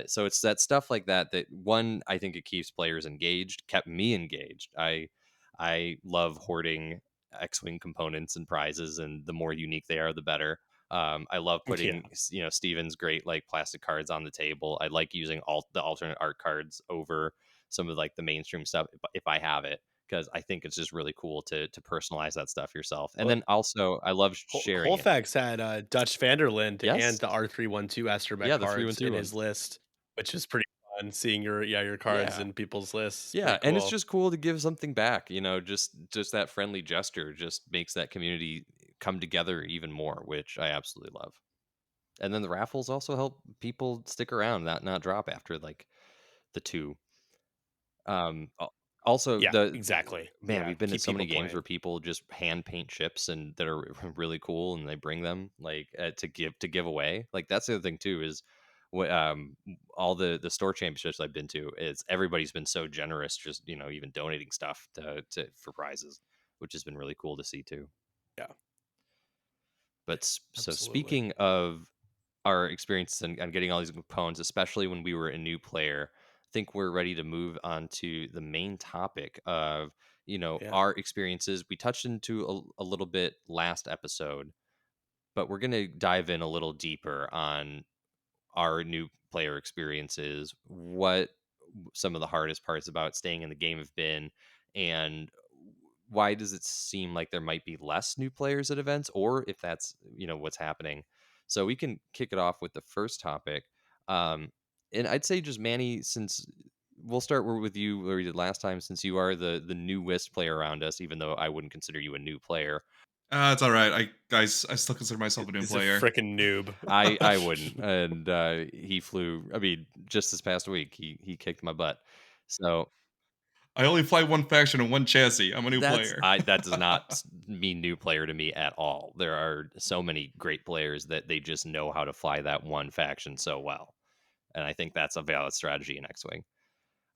so it's that stuff like that. That one, I think it keeps players engaged, kept me engaged. I love hoarding X-wing components and prizes, and the more unique they are, the better. I love Yeah. putting, Steven's great like plastic cards on the table. I like using all the alternate art cards over some of like the mainstream stuff if I have it, because I think it's just really cool to personalize that stuff yourself. And Well, then also I love sharing it. Colfax had Dutch Vanderland and Yes, the R312 Astromech yeah, the cards in 312 his ones. list, which is pretty fun seeing your cards Yeah, in people's lists. yeah, Pretty and it's cool. just cool to give something back. Just that friendly gesture just makes that community come together even more, which I absolutely love. And then the raffles also help people stick around, not drop after like the two. Also, Yeah, the exactly. man, Yeah, we've been at keep so many people games where playing. people just hand paint ships and that are really cool, and they bring them like to give away. Like that's the other thing too is all the store championships I've been to is everybody's been so generous, just even donating stuff to for prizes, which has been really cool to see too. Yeah, But so absolutely. speaking of our experiences and getting all these components, especially when we were a new player, I think we're ready to move on to the main topic of Yeah. our experiences. We touched into a little bit last episode, but we're going to dive in a little deeper on our new player experiences, what some of the hardest parts about staying in the game have been, and why does it seem like there might be less new players at events, or if that's what's happening. So we can kick it off with the first topic, and I'd say just Manny, since we'll start with you where we did last time, since you are the newest player around us, even though I wouldn't consider you a new player. It's all right. I still consider myself a new He's a player. freaking noob. I wouldn't, and he flew. I mean, just this past week, he kicked my butt. So I only fly one faction and one chassis. I'm a new player. that does not mean new player to me at all. There are so many great players that they just know how to fly that one faction so well, and I think that's a valid strategy in X-wing.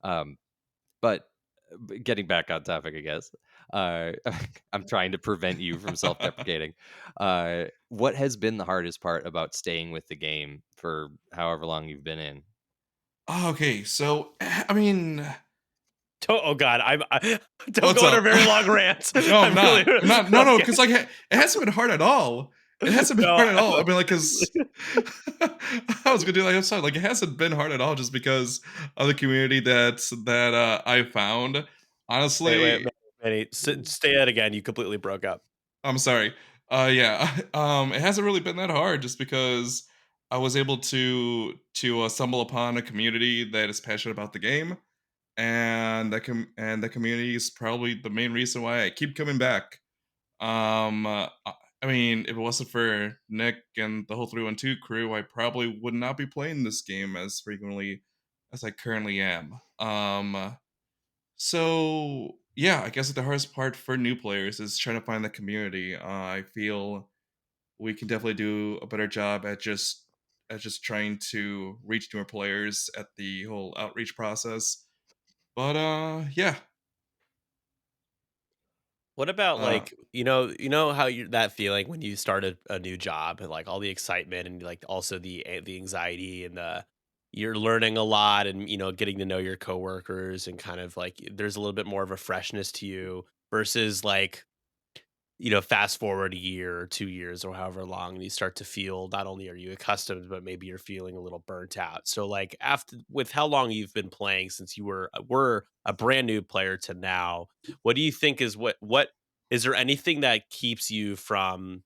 Um, but getting back on topic, I guess. Uh, I'm trying to prevent you from self-deprecating. What has been the hardest part about staying with the game for however long you've been in? Okay, so I mean, Oh God, don't what's go on a up? very long rant. No, I'm I'm really not. I'm not. No, no, okay. because like it hasn't been hard at all. It hasn't been No, hard at all. I mean, like, because I was gonna do like I'm sorry, like it hasn't been hard at all, just because of the community that I found. wait, Honestly, Manny, stay it again. You completely broke up. I'm sorry. Yeah. It hasn't really been that hard, just because I was able to stumble upon a community that is passionate about the game, and the community is probably the main reason why I keep coming back. I mean, if it wasn't for Nick and the whole 312 crew, I probably would not be playing this game as frequently as I currently am. So yeah, I guess the hardest part for new players is trying to find the community. I feel we can definitely do a better job at just trying to reach newer players at the whole outreach process. But yeah. What about Uh, like you know how you that feeling when you started a new job and like all the excitement and like also the anxiety and the you're learning a lot and getting to know your coworkers and kind of like there's a little bit more of a freshness to you versus like fast forward a year or 2 years or however long, and you start to feel not only are you accustomed, but maybe you're feeling a little burnt out. So, like after with how long you've been playing since you were a brand new player to now, what do you think is what is there anything that keeps you from?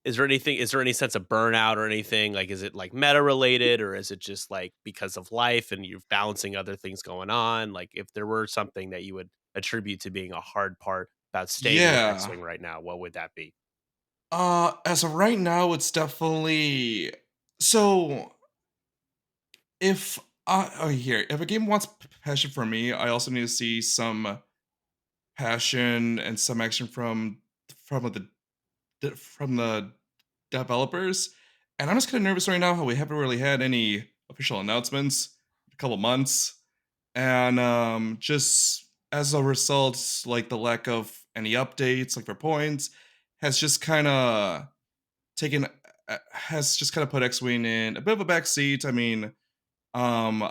Is there any sense of burnout or anything? Like, is it like meta related or is it just like because of life and you're balancing other things going on? Like, if there were something that you would attribute to being a hard part about staying with X yeah. Wing right now, what would that be? As of right now, it's definitely so. If here, if a game wants passion from me, I also need to see some passion and some action from from the developers. And I'm just kind of nervous right now how we haven't really had any official announcements in a couple months, and just as a result, like the lack of any updates, like for points, has just kind of taken has just kind of put X-Wing in a bit of a backseat. I mean, I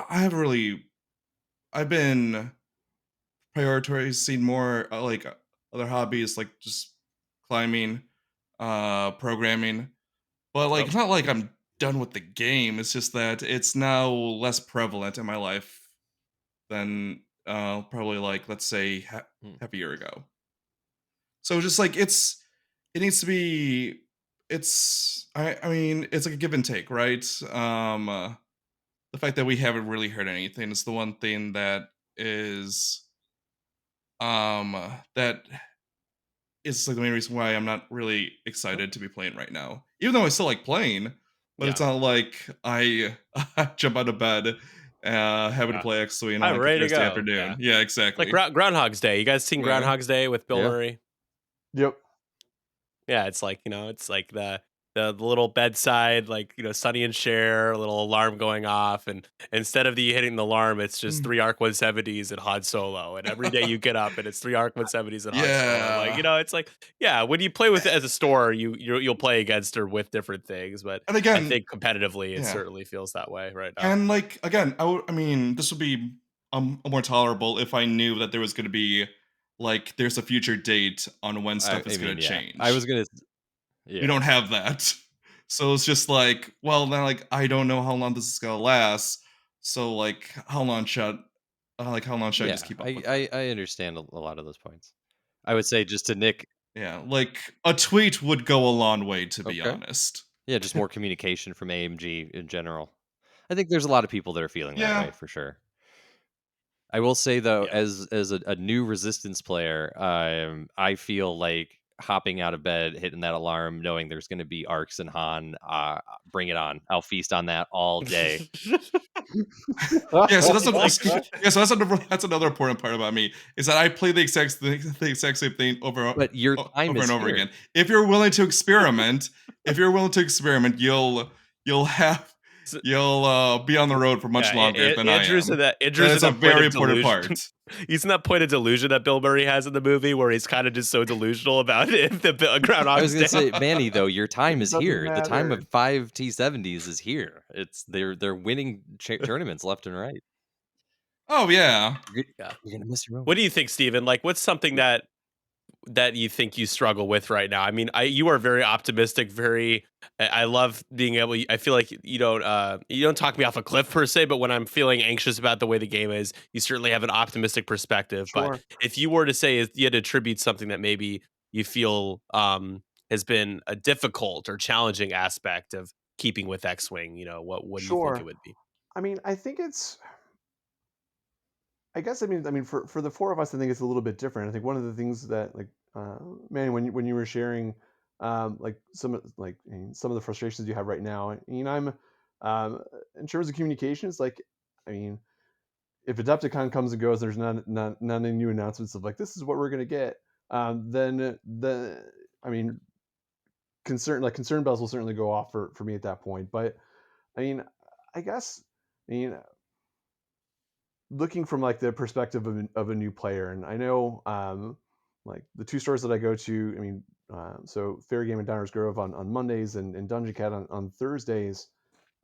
haven't really. I've been prioritizing more other hobbies like just climbing, programming. But like, Yep. it's not like I'm done with the game. It's just that it's now less prevalent in my life than probably like let's say Mm. half a year ago. So just like it needs to be. I mean it's like a give and take, right? The fact that we haven't really heard anything is the one thing that is that is like the main reason why I'm not really excited to be playing right now. Even though I still like playing, but it's Yeah. not like I, I jump out of bed happy to Yeah. play X3 on I'm like a ready to Thursday go. Yeah. afternoon. Yeah, Like exactly. Groundhog's Day. You guys seen Yeah. Groundhog's Day with Bill Yeah. Murray? Yep. Yeah, it's like, it's like the little bedside, like, Sonny and Cher, a little alarm going off, and instead of the hitting the alarm, it's just Mm. three Arc 170s and Han Solo. And every day you get up and it's three Arc 170s and Han Solo. Like, Yeah. it's like, yeah, when you play with it as a store, you'll play against or with different things, but And I again, think competitively it yeah. certainly feels that way right now. And like again, I mean, this would be more tolerable if I knew that there was going to be like there's a future date on when stuff I is going mean, to yeah. I was change. gonna. We Yeah. don't have that. So it's just like, well, then like I don't know how long this is gonna last. So like, how long should I Yeah. just keep up I with it? I, I understand a lot of those points. I would say just to Nick. Yeah, like a tweet would go a long way, to be Okay. honest. Yeah, just more communication from AMG in general. I think there's a lot of people that are feeling that Yeah, way for sure. I will say though, Yeah. as a new Resistance player, I feel like hopping out of bed, hitting that alarm, knowing there's going to be Arcs and Han. Bring it on! I'll feast on that all day. yeah. So that's a, It's like yeah. So that's another important part about me is that I play the exact same thing But your time over is and over here. again. If you're willing to experiment, you'll have s- you'll be on the road for yeah, much longer than I Andrew's in am. that That Andrew's in is a that point very of important delusion. part. He's in that point of delusion that Bill Murray has in the movie where he's kind of just so delusional about it. The I was Groundhog's gonna Day. say, Manny, though, your time It is doesn't here. The time matter. of 5 T70s is here. They're winning tournaments left and right. Oh yeah. Yeah. You're gonna miss your What moment. do you think, Steven? Like, what's something that you think you struggle with right now? I mean, you are very optimistic. I love being able. I feel like you don't talk me off a cliff per se, but when I'm feeling anxious about the way the game is, you certainly have an optimistic perspective. But Sure. if you were to say you had to attribute something that maybe you feel has been a difficult or challenging aspect of keeping with X-wing, what do you think it Sure. would be? I mean, I think it's. I mean, for the four of us, I think it's a little bit different. I think one of the things that like, Manny, when you were sharing, like some of the frustrations you have right now, um, in terms of communications, like, I mean, if Adepticon comes and goes, there's none any new announcements of like this is what we're gonna get. Then I mean, concern bells will certainly go off for me at that point. But I mean, I guess, I mean, looking from like the perspective of a new player, and I know, like the two stores that I go to, I mean, so Fair Game and Downers Grove on Mondays, and Dungeon Cat on Thursdays.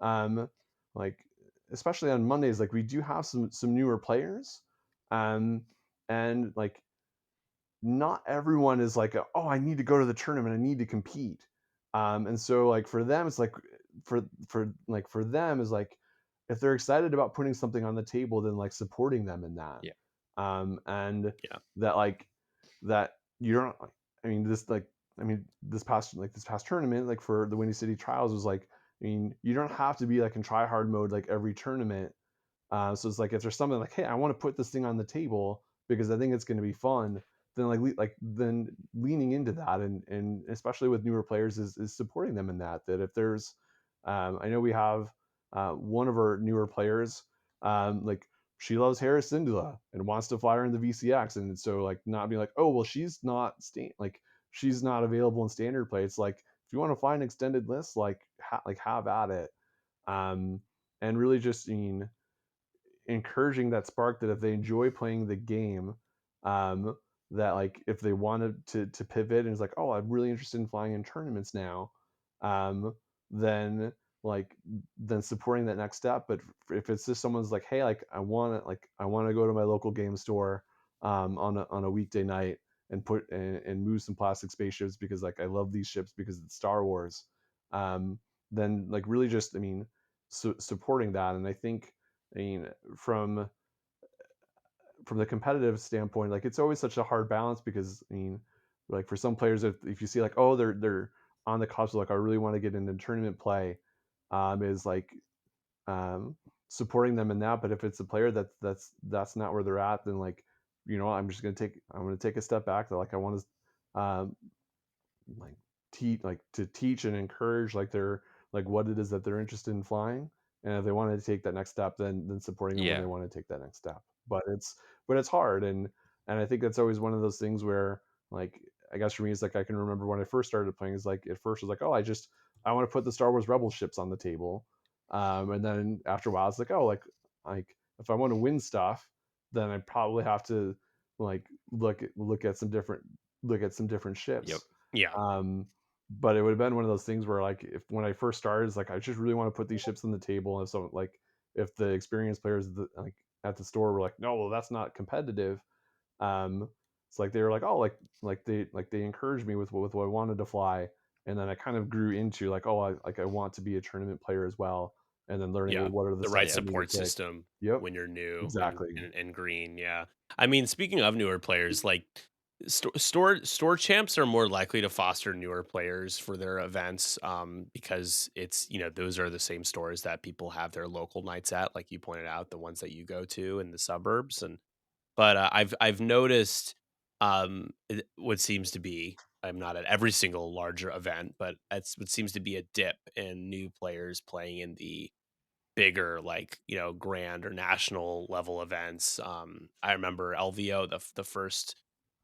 um like, especially on Mondays, like we do have some newer players, um and like not everyone is like, oh, I need to go to the tournament, I need to compete. And so like for them, it's like, for them is like, if they're excited about putting something on the table, then like supporting them in that. Yeah. And Yeah. that like that you don't, I mean, this past tournament, like for the Windy City Trials, was like, I mean, you don't have to be like in try hard mode like every tournament. So it's like, if there's something like, hey, I want to put this thing on the table because I think it's going to be fun, then then leaning into that, and especially with newer players, is supporting them in that. That if there's, I know we have one of our newer players, like she loves Harris Syndula and wants to fly her in the VCX, and so like not being like, oh well, she's not available in standard play. It's like if you want to find an extended list, like have at it, um, and really just, encouraging that spark, that if they enjoy playing the game, um, that like if they wanted to pivot and it's like, oh, I'm really interested in flying in tournaments now, um, then like then supporting that next step. But if it's just someone's like, hey, like I want to go to my local game store on a weekday night and and move some plastic spaceships because like I love these ships because it's Star Wars, then like really just, supporting that. And I think, I mean, from the competitive standpoint, like it's always such a hard balance because, like for some players, if you see like, oh, they're on the cusp of like, I really want to get into tournament play, is like, um, supporting them in that. But if it's a player that's not where they're at, then like, I'm gonna take a step back. That like I want to, like to teach and encourage like their like what it is that they're interested in flying, and if they wanted to take that next step, then supporting them when they Yeah. want to take that next step. But it's hard, and I think that's always one of those things where, like, I guess for me, it's like I can remember when I first started playing, is like at first it was like, oh, I want to put the Star Wars Rebel ships on the table, and then after a while it's like, oh, like if I want to win stuff, then I probably have to like look at some different Yep. ships. Yeah. But it would have been one of those things where, like, if when I first started, it's like I just really want to put these ships on the table, and so like if the experienced players like at the store were like, no, well, that's not competitive. Um, it's like they were like, oh, they encouraged me with what I wanted to fly, and then I kind of grew into like, oh, I want to be a tournament player as well, and then learning, well, Yeah, what are the the right sets I Yeah. need to support pick. system Yep, when you're new exactly. and green, yeah. I mean, speaking of newer players, like store champs are more likely to foster newer players for their events, because it's, those are the same stores that people have their local nights at, like you pointed out, the ones that you go to in the suburbs. And but I've noticed, what seems to be, I'm not at every single larger event, but that's what seems to be a dip in new players playing in the bigger, like, grand or national level events. I remember LVO, the first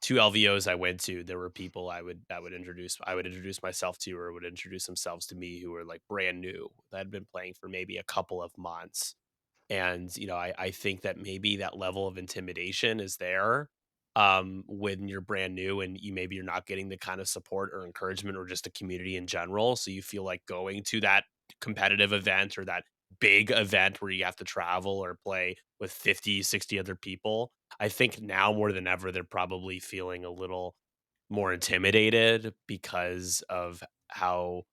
two LVOs I went to, there were people I would introduce myself to, or would introduce themselves to me, who were like brand new, that had been playing for maybe a couple of months. And, I think that maybe that level of intimidation is there, when you're brand new and you're not getting the kind of support or encouragement or just a community in general. So you feel like going to that competitive event or that big event where you have to travel or play with 50, 60 other people. I think now more than ever, they're probably feeling a little more intimidated because of how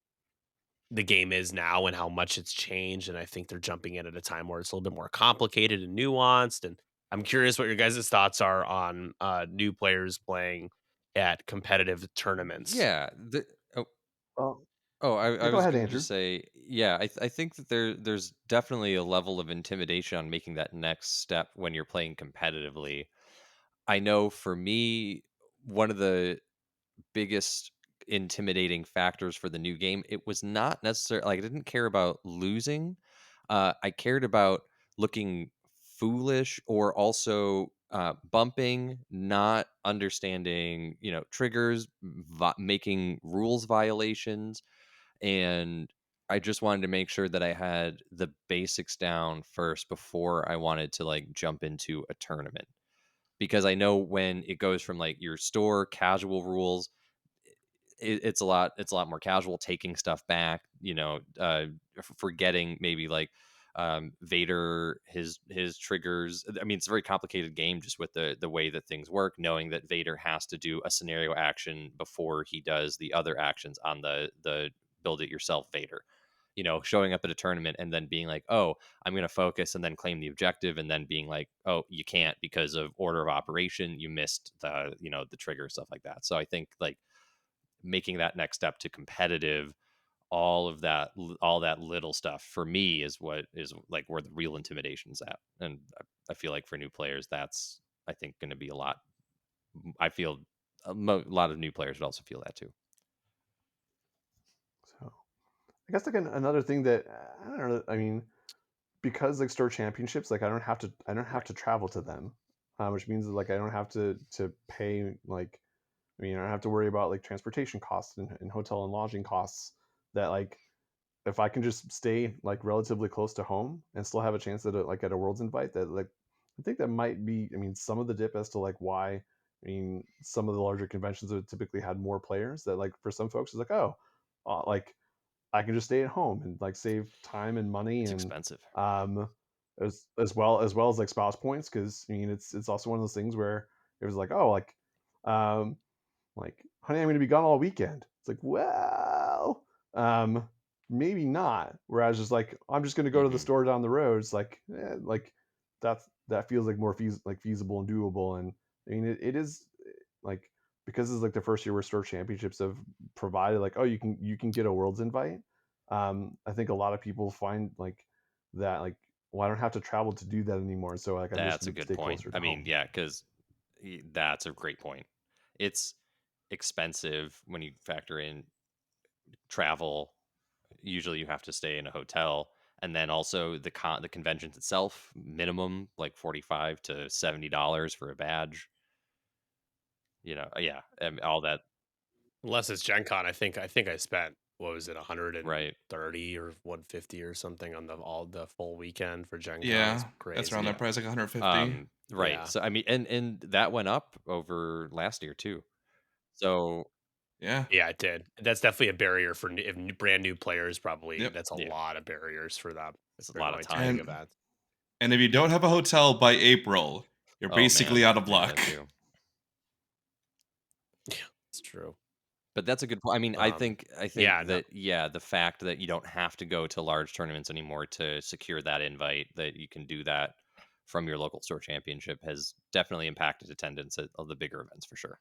the game is now and how much it's changed. And I think they're jumping in at a time where it's a little bit more complicated and nuanced. And I'm curious what your guys' thoughts are on new players playing at competitive tournaments. Yeah. Oh, Well, oh, yeah, I go was ahead, going to Andrew. just say, yeah, I think that there's definitely a level of intimidation on making that next step when you're playing competitively. I know for me, one of the biggest intimidating factors for the new game, it was not necessarily like I didn't care about losing. I cared about looking foolish, or also bumping, not understanding, triggers, making rules violations. And I just wanted to make sure that I had the basics down first before I wanted to like jump into a tournament, because I know when it goes from like your store casual rules, it's a lot more casual, taking stuff back, forgetting maybe like Vader, his triggers. I mean, it's a very complicated game just with the way that things work, knowing that Vader has to do a scenario action before he does the other actions on the build it yourself Vader. Showing up at a tournament and then being like, oh, I'm going to focus and then claim the objective, and then being like, oh, you can't because of order of operation, you missed the trigger, stuff like that. So I think like making that next step to competitive, all that little stuff for me is what is like where the real intimidation's at. And I feel like for new players, that's, I think, going to be a lot I feel a lot of new players would also feel that too. So I guess like another thing that I don't know. I mean, because like store championships, like I don't have Right. to travel to them, which means that like I don't have to pay like I mean I don't have to worry about like transportation costs and hotel and lodging costs. That like if I can just stay like relatively close to home and still have a chance at a Worlds invite, that like I think that might be. I mean, some of the dip as to like why. I mean, some of the larger conventions have typically had more players. That like for some folks, it's like like I can just stay at home and like save time and money It's and expensive. um as well as like spouse points because I mean it's also one of those things where it was like um like honey I'm going to be gone all weekend. It's like well um maybe not. Whereas just like I'm just going to go to the Hmm. store down the road. It's like that feels like more feasible and doable. And I mean it is like because it's like the first year where store championships have provided like oh you can get a world's invite. I think a lot of people find like that like well I don't have to travel to do that anymore, so like I'm just That's a going to good stay point. closer I to mean, home. yeah, because that's a great point. It's expensive when you factor in travel. Usually, you have to stay in a hotel, and then also the conventions itself, minimum like $45 to $70 for a badge. Yeah, and all that. Unless it's Gen Con, I think I spent what was it, Right. 130 or 150 or something on the full weekend for Gen Con. It's Yeah, that's around that crazy. Yeah. price, like 150. Right. Yeah. So I mean, and that went up over last year too. So Yeah. Yeah, it did. That's definitely a barrier for brand new players. Probably Yep. that's a yeah, lot of barriers for them. it's a They're lot of going to big time. And events. and if you don't have a hotel by April, you're Oh basically man, out of yeah, luck. that too. Yeah, it's true. But that's a good point. I mean, I Yeah, think no, that yeah, the fact that you don't have to go to large tournaments anymore to secure that invite, that you can do that from your local store championship has definitely impacted attendance at of the bigger events for sure.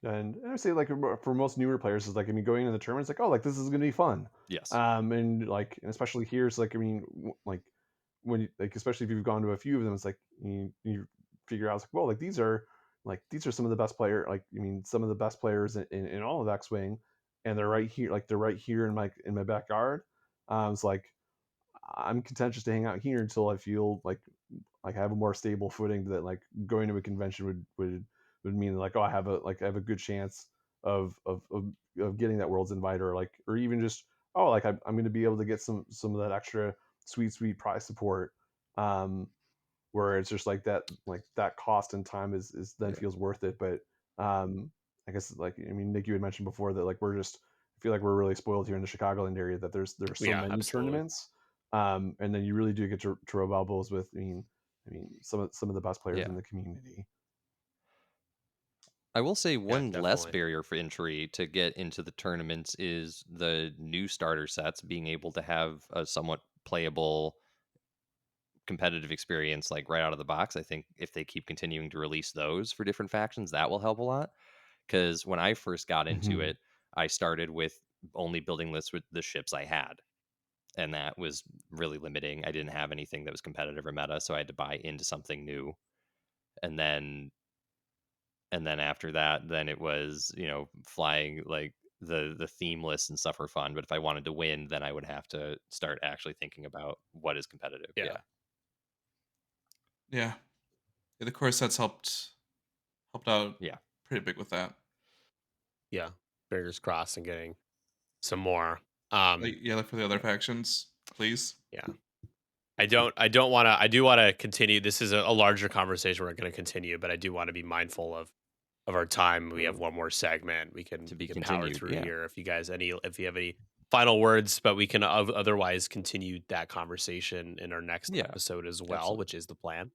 And I would say like for most newer players, is like I mean going into the tournament, it's like oh like this is going to be fun, Yes. and like and especially here, it's like I mean like when you, like especially if you've gone to a few of them, it's like you figure out it's like well like these are some of the best player like I mean some of the best players in all of X Wing, and they're right here like they're right here in my backyard. It's like I'm content just to hang out here until I feel like I have a more stable footing that like going to a convention would mean like oh I have a good chance of getting that world's invite or like or even just oh like I'm going to be able to get some of that extra sweet prize support where it's just like that cost and time is then Yeah. feels worth it. But I guess like I mean Nick you had mentioned before that like we're just I feel like we're really spoiled here in the Chicagoland area that there are so yeah, many absolutely. tournaments and then you really do get to rub elbows with I mean some of the best players Yeah. in the community. I will say Yeah, one less definitely. barrier for entry to get into the tournaments is the new starter sets being able to have a somewhat playable competitive experience like right out of the box. I think if they keep continuing to release those for different factions, that will help a lot. Because when I first got into Hmm. it, I started with only building lists with the ships I had. And that was really limiting. I didn't have anything that was competitive or meta, so I had to buy into something new. And then after that, then it was, flying like the theme lists and stuff were fun. But if I wanted to win, then I would have to start actually thinking about what is competitive. Yeah, Yeah. Yeah. Yeah, the core sets helped out Yeah. pretty big with that. yeah. Fingers crossed and getting some more. Um, Like, yeah, like for the other Yeah. factions, please. yeah. I do want to continue. This is a larger conversation we're going to continue, but I do want to be mindful of our time. We have True. one more segment. We can To we be can power continued. through Yeah. here if you have any final words, but we can otherwise continue that conversation in our next Yeah. episode as well, Absolutely. which is the plan.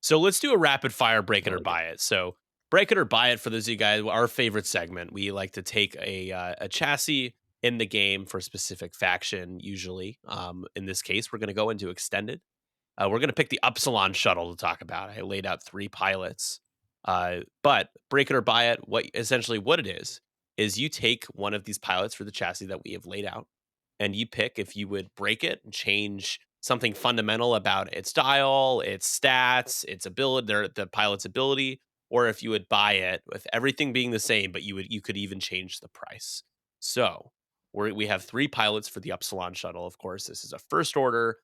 So let's do a rapid fire break I it or like it. buy it. So break it or buy it for those of you guys, our favorite segment. We like to take a chassis in the game for a specific faction. Usually, in this case, we're going to go into extended. We're going to pick the Upsilon shuttle to talk about. I laid out 3 pilots. But break it or buy it. What it is you take one of these pilots for the chassis that we have laid out, and you pick if you would break it and change something fundamental about its style, its stats, its ability, the pilot's ability, or if you would buy it with everything being the same, but you could even change the price. So we have 3 pilots for the Upsilon shuttle. Of course, this is a first order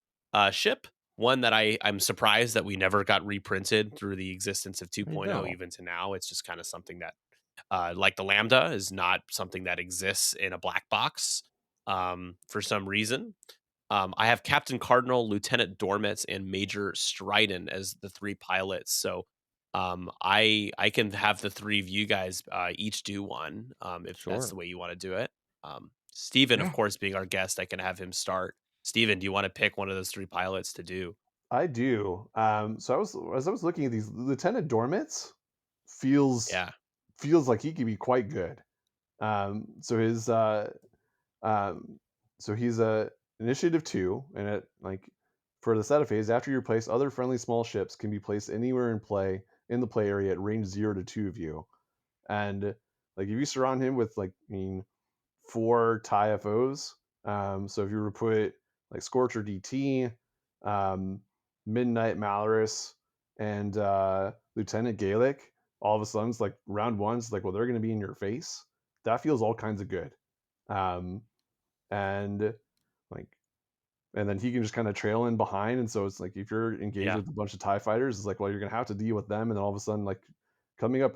ship, one that I'm surprised that we never got reprinted through the existence of I 2.0 know. even to now. It's just kind of something that, like the Lambda, is not something that exists in a black box for some reason. I have Captain Cardinal, Lieutenant Dormitz, and Major Stryden as the 3 pilots. So I can have the 3 of you guys each do one if that's Sure. the way you want to do it. Steven, of Yeah. course, being our guest, I can have him start. Steven, do you want to pick one of those 3 pilots to do? I do. So as I was looking at these, Lieutenant Dormitz feels Yeah. feels like he could be quite good. So his um, so he's a initiative 2, and it like for the setup phase, after you replace other friendly small ships, can be placed anywhere in the play area at range 0 to 2 of you. And like if you surround him with like I mean 4 TIE FOs, so if you were to put like Scorcher DT, um, Midnight Malorus, and Lieutenant Gaelic, all of a sudden it's like round one's like, well, they're going to be in your face. That feels all kinds of good. Um, and like and then he can just kind of trail in behind. And so it's like if you're engaged Yeah. with a bunch of TIE fighters, it's like, well, you're gonna have to deal with them. And then all of a sudden, coming up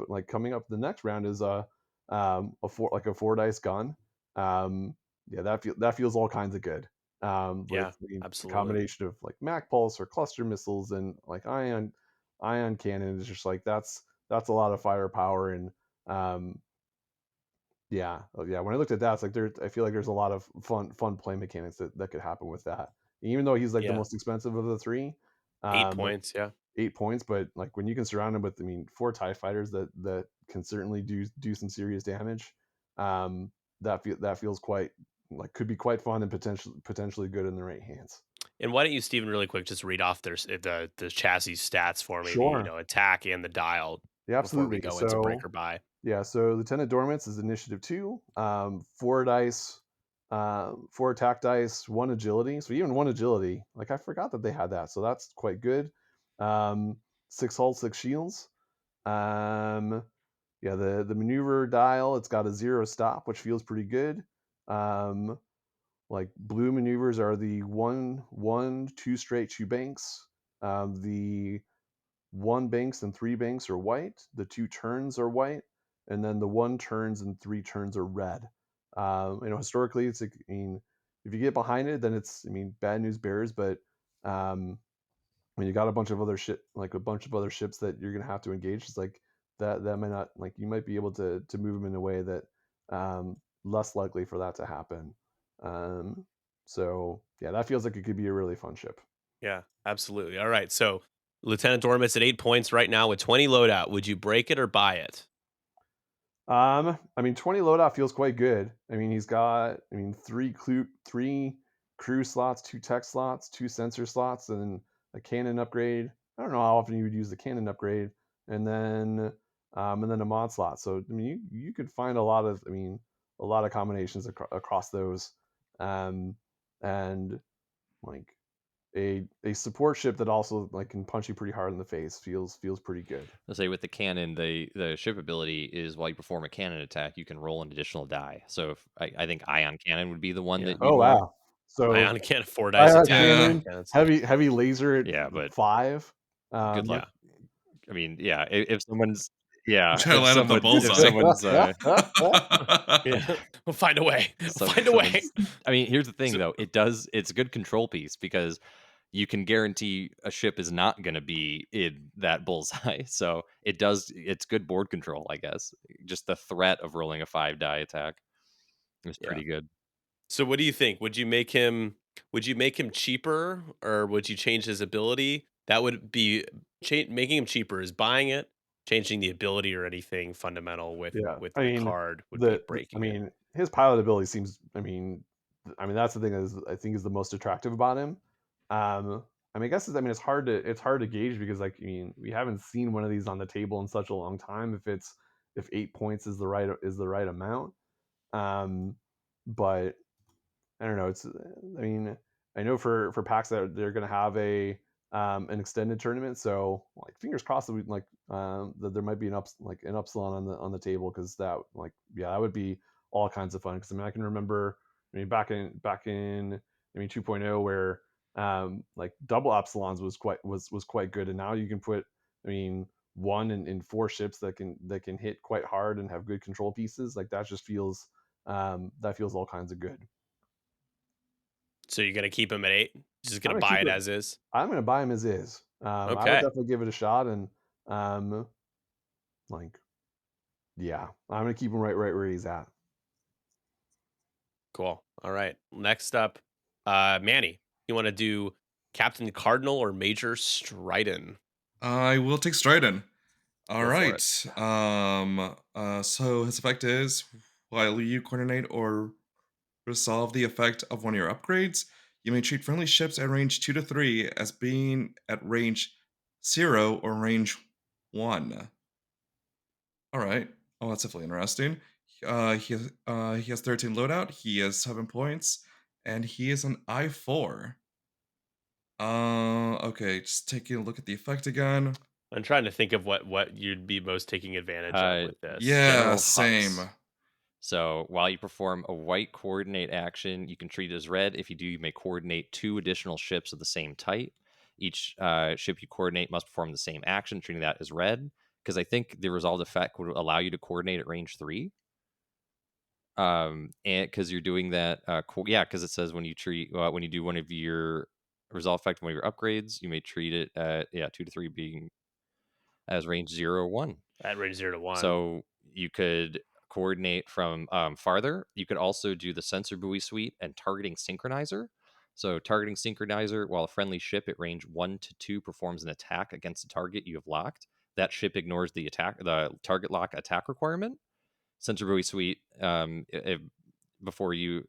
the next round is a 4 dice gun. Yeah, that feels all kinds of good. Yeah. With the Absolutely. combination of like Mac Pulse or cluster missiles and like ion cannon is just like that's a lot of firepower. And um yeah. Oh, yeah. When I looked at that, it's like I feel like there's a lot of fun play mechanics that could happen with that. Even though he's like the Yeah. most expensive of the 3, 8 points. Yeah. 8 points, but like when you can surround him with, I mean, 4 TIE fighters that can certainly do some serious damage, um, that feels quite like could be quite fun and potentially good in the right hands. And why don't you, Steven, really quick, just read off the chassis stats for me, the Sure. attack and the dial Yeah, before we absolutely. go into break So or buy. yeah, so Lieutenant Dormitz is initiative 2, 4 dice, 4 attack dice, 1 agility. So even 1 agility, like I forgot that they had that, so that's quite good. 6 hull, 6 shields. Um, yeah, the maneuver dial, it's got a 0 stop, which feels pretty good. Um, like blue maneuvers are the one, 2 straight, 2 banks. The 1 banks and 3 banks are white. The 2 turns are white, and then the 1 turns and 3 turns are red. Historically, it's like, I mean, if you get behind it, then it's, I mean, bad news bears. But when you got a bunch of other ships that you're gonna have to engage, it's like that might not like you might be able to move them in a way that less likely for that to happen. So yeah, that feels like it could be a really fun ship. Yeah, absolutely. All right. So Lieutenant Dormit's at 8 points right now with 20 loadout. Would you break it or buy it? I mean, 20 loadout feels quite good. I mean, he's got, I mean, 3 crew slots, 2 tech slots, 2 sensor slots, and a cannon upgrade. I don't know how often you would use the cannon upgrade, and then a mod slot. So I mean, you could find a lot of combinations across those, um, and like a support ship that also like can punch you pretty hard in the face feels pretty good. Let's say with the cannon, the ship ability is while you perform a cannon attack, you can roll an additional die. So I think ion cannon would be the one Yeah. that Oh you'd want. wow! So Ion can't 4 dice ion attack. Yeah. cannon, Yeah, that's heavy laser at Yeah, but 5. good luck. yeah. I mean, yeah, if someone's yeah, Try to line up the if bullseye. someone's Yeah. We'll find a way. We'll some find a way. someone's I mean, here's the thing So, though, it's a good control piece because you can guarantee a ship is not going to be in that bullseye. So it's good board control, I guess. Just the threat of rolling a 5 die attack is yeah. pretty good. So what do you think? Would you make him cheaper or would you change his ability? That would be making him cheaper is buying it, changing the ability or anything fundamental Yeah, with I the mean, card would be I breaking it. mean, his pilot ability seems. I mean that's the thing is I think is the most attractive about him. I mean, I guess it's it's hard to gauge because like I mean we haven't seen one of these on the table in such a long time. If 8 points is the right amount, but I don't know. I mean, I know for packs that they're going to have an extended tournament. So like fingers crossed that we like that there might be an Upsilon on the table, because that like that would be all kinds of fun. Because I mean I can remember back in 2.0 where like double Upsilons was quite good, and now you can put one in four ships that can hit quite hard and have good control pieces. Like that just feels all kinds of good. So you're gonna keep him at 8? Just I'm gonna gonna buy keep it it. as is? I'm gonna buy him as is. I would Okay, definitely give it a shot, and like yeah, I'm gonna keep him right where he's at. cool. All right. Next up, Manny, you want to do Captain Cardinal or Major Stridon? I will take Stridon. All Go for it. right. So his effect is while you coordinate or resolve the effect of one of your upgrades, you may treat friendly ships at range 2 to 3 as being at range 0 or range 1. All right. Oh, that's definitely interesting. He has 13 loadout. He has 7 points, and he is an I4. Okay. Just taking a look at the effect again. I'm trying to think of what you'd be most taking advantage of with this. Yeah, General same. Hux. So while you perform a white coordinate action, you can treat it as red. If you do, you may coordinate 2 additional ships of the same type. Each ship you coordinate must perform the same action, treating that as red. Because I think the resolved effect would allow you to coordinate at range 3. And because you're doing that, because it says when you do one of your resolve effect, one of your upgrades, you may treat it at 2 to 3 being as range 0 or 1. At range 0 to 1. So you could coordinate from farther. You could also do the sensor buoy suite and targeting synchronizer. So targeting synchronizer, while a friendly ship at range 1 to 2 performs an attack against a target you have locked, that ship ignores the target lock attack requirement. Sensor buoy suite, before you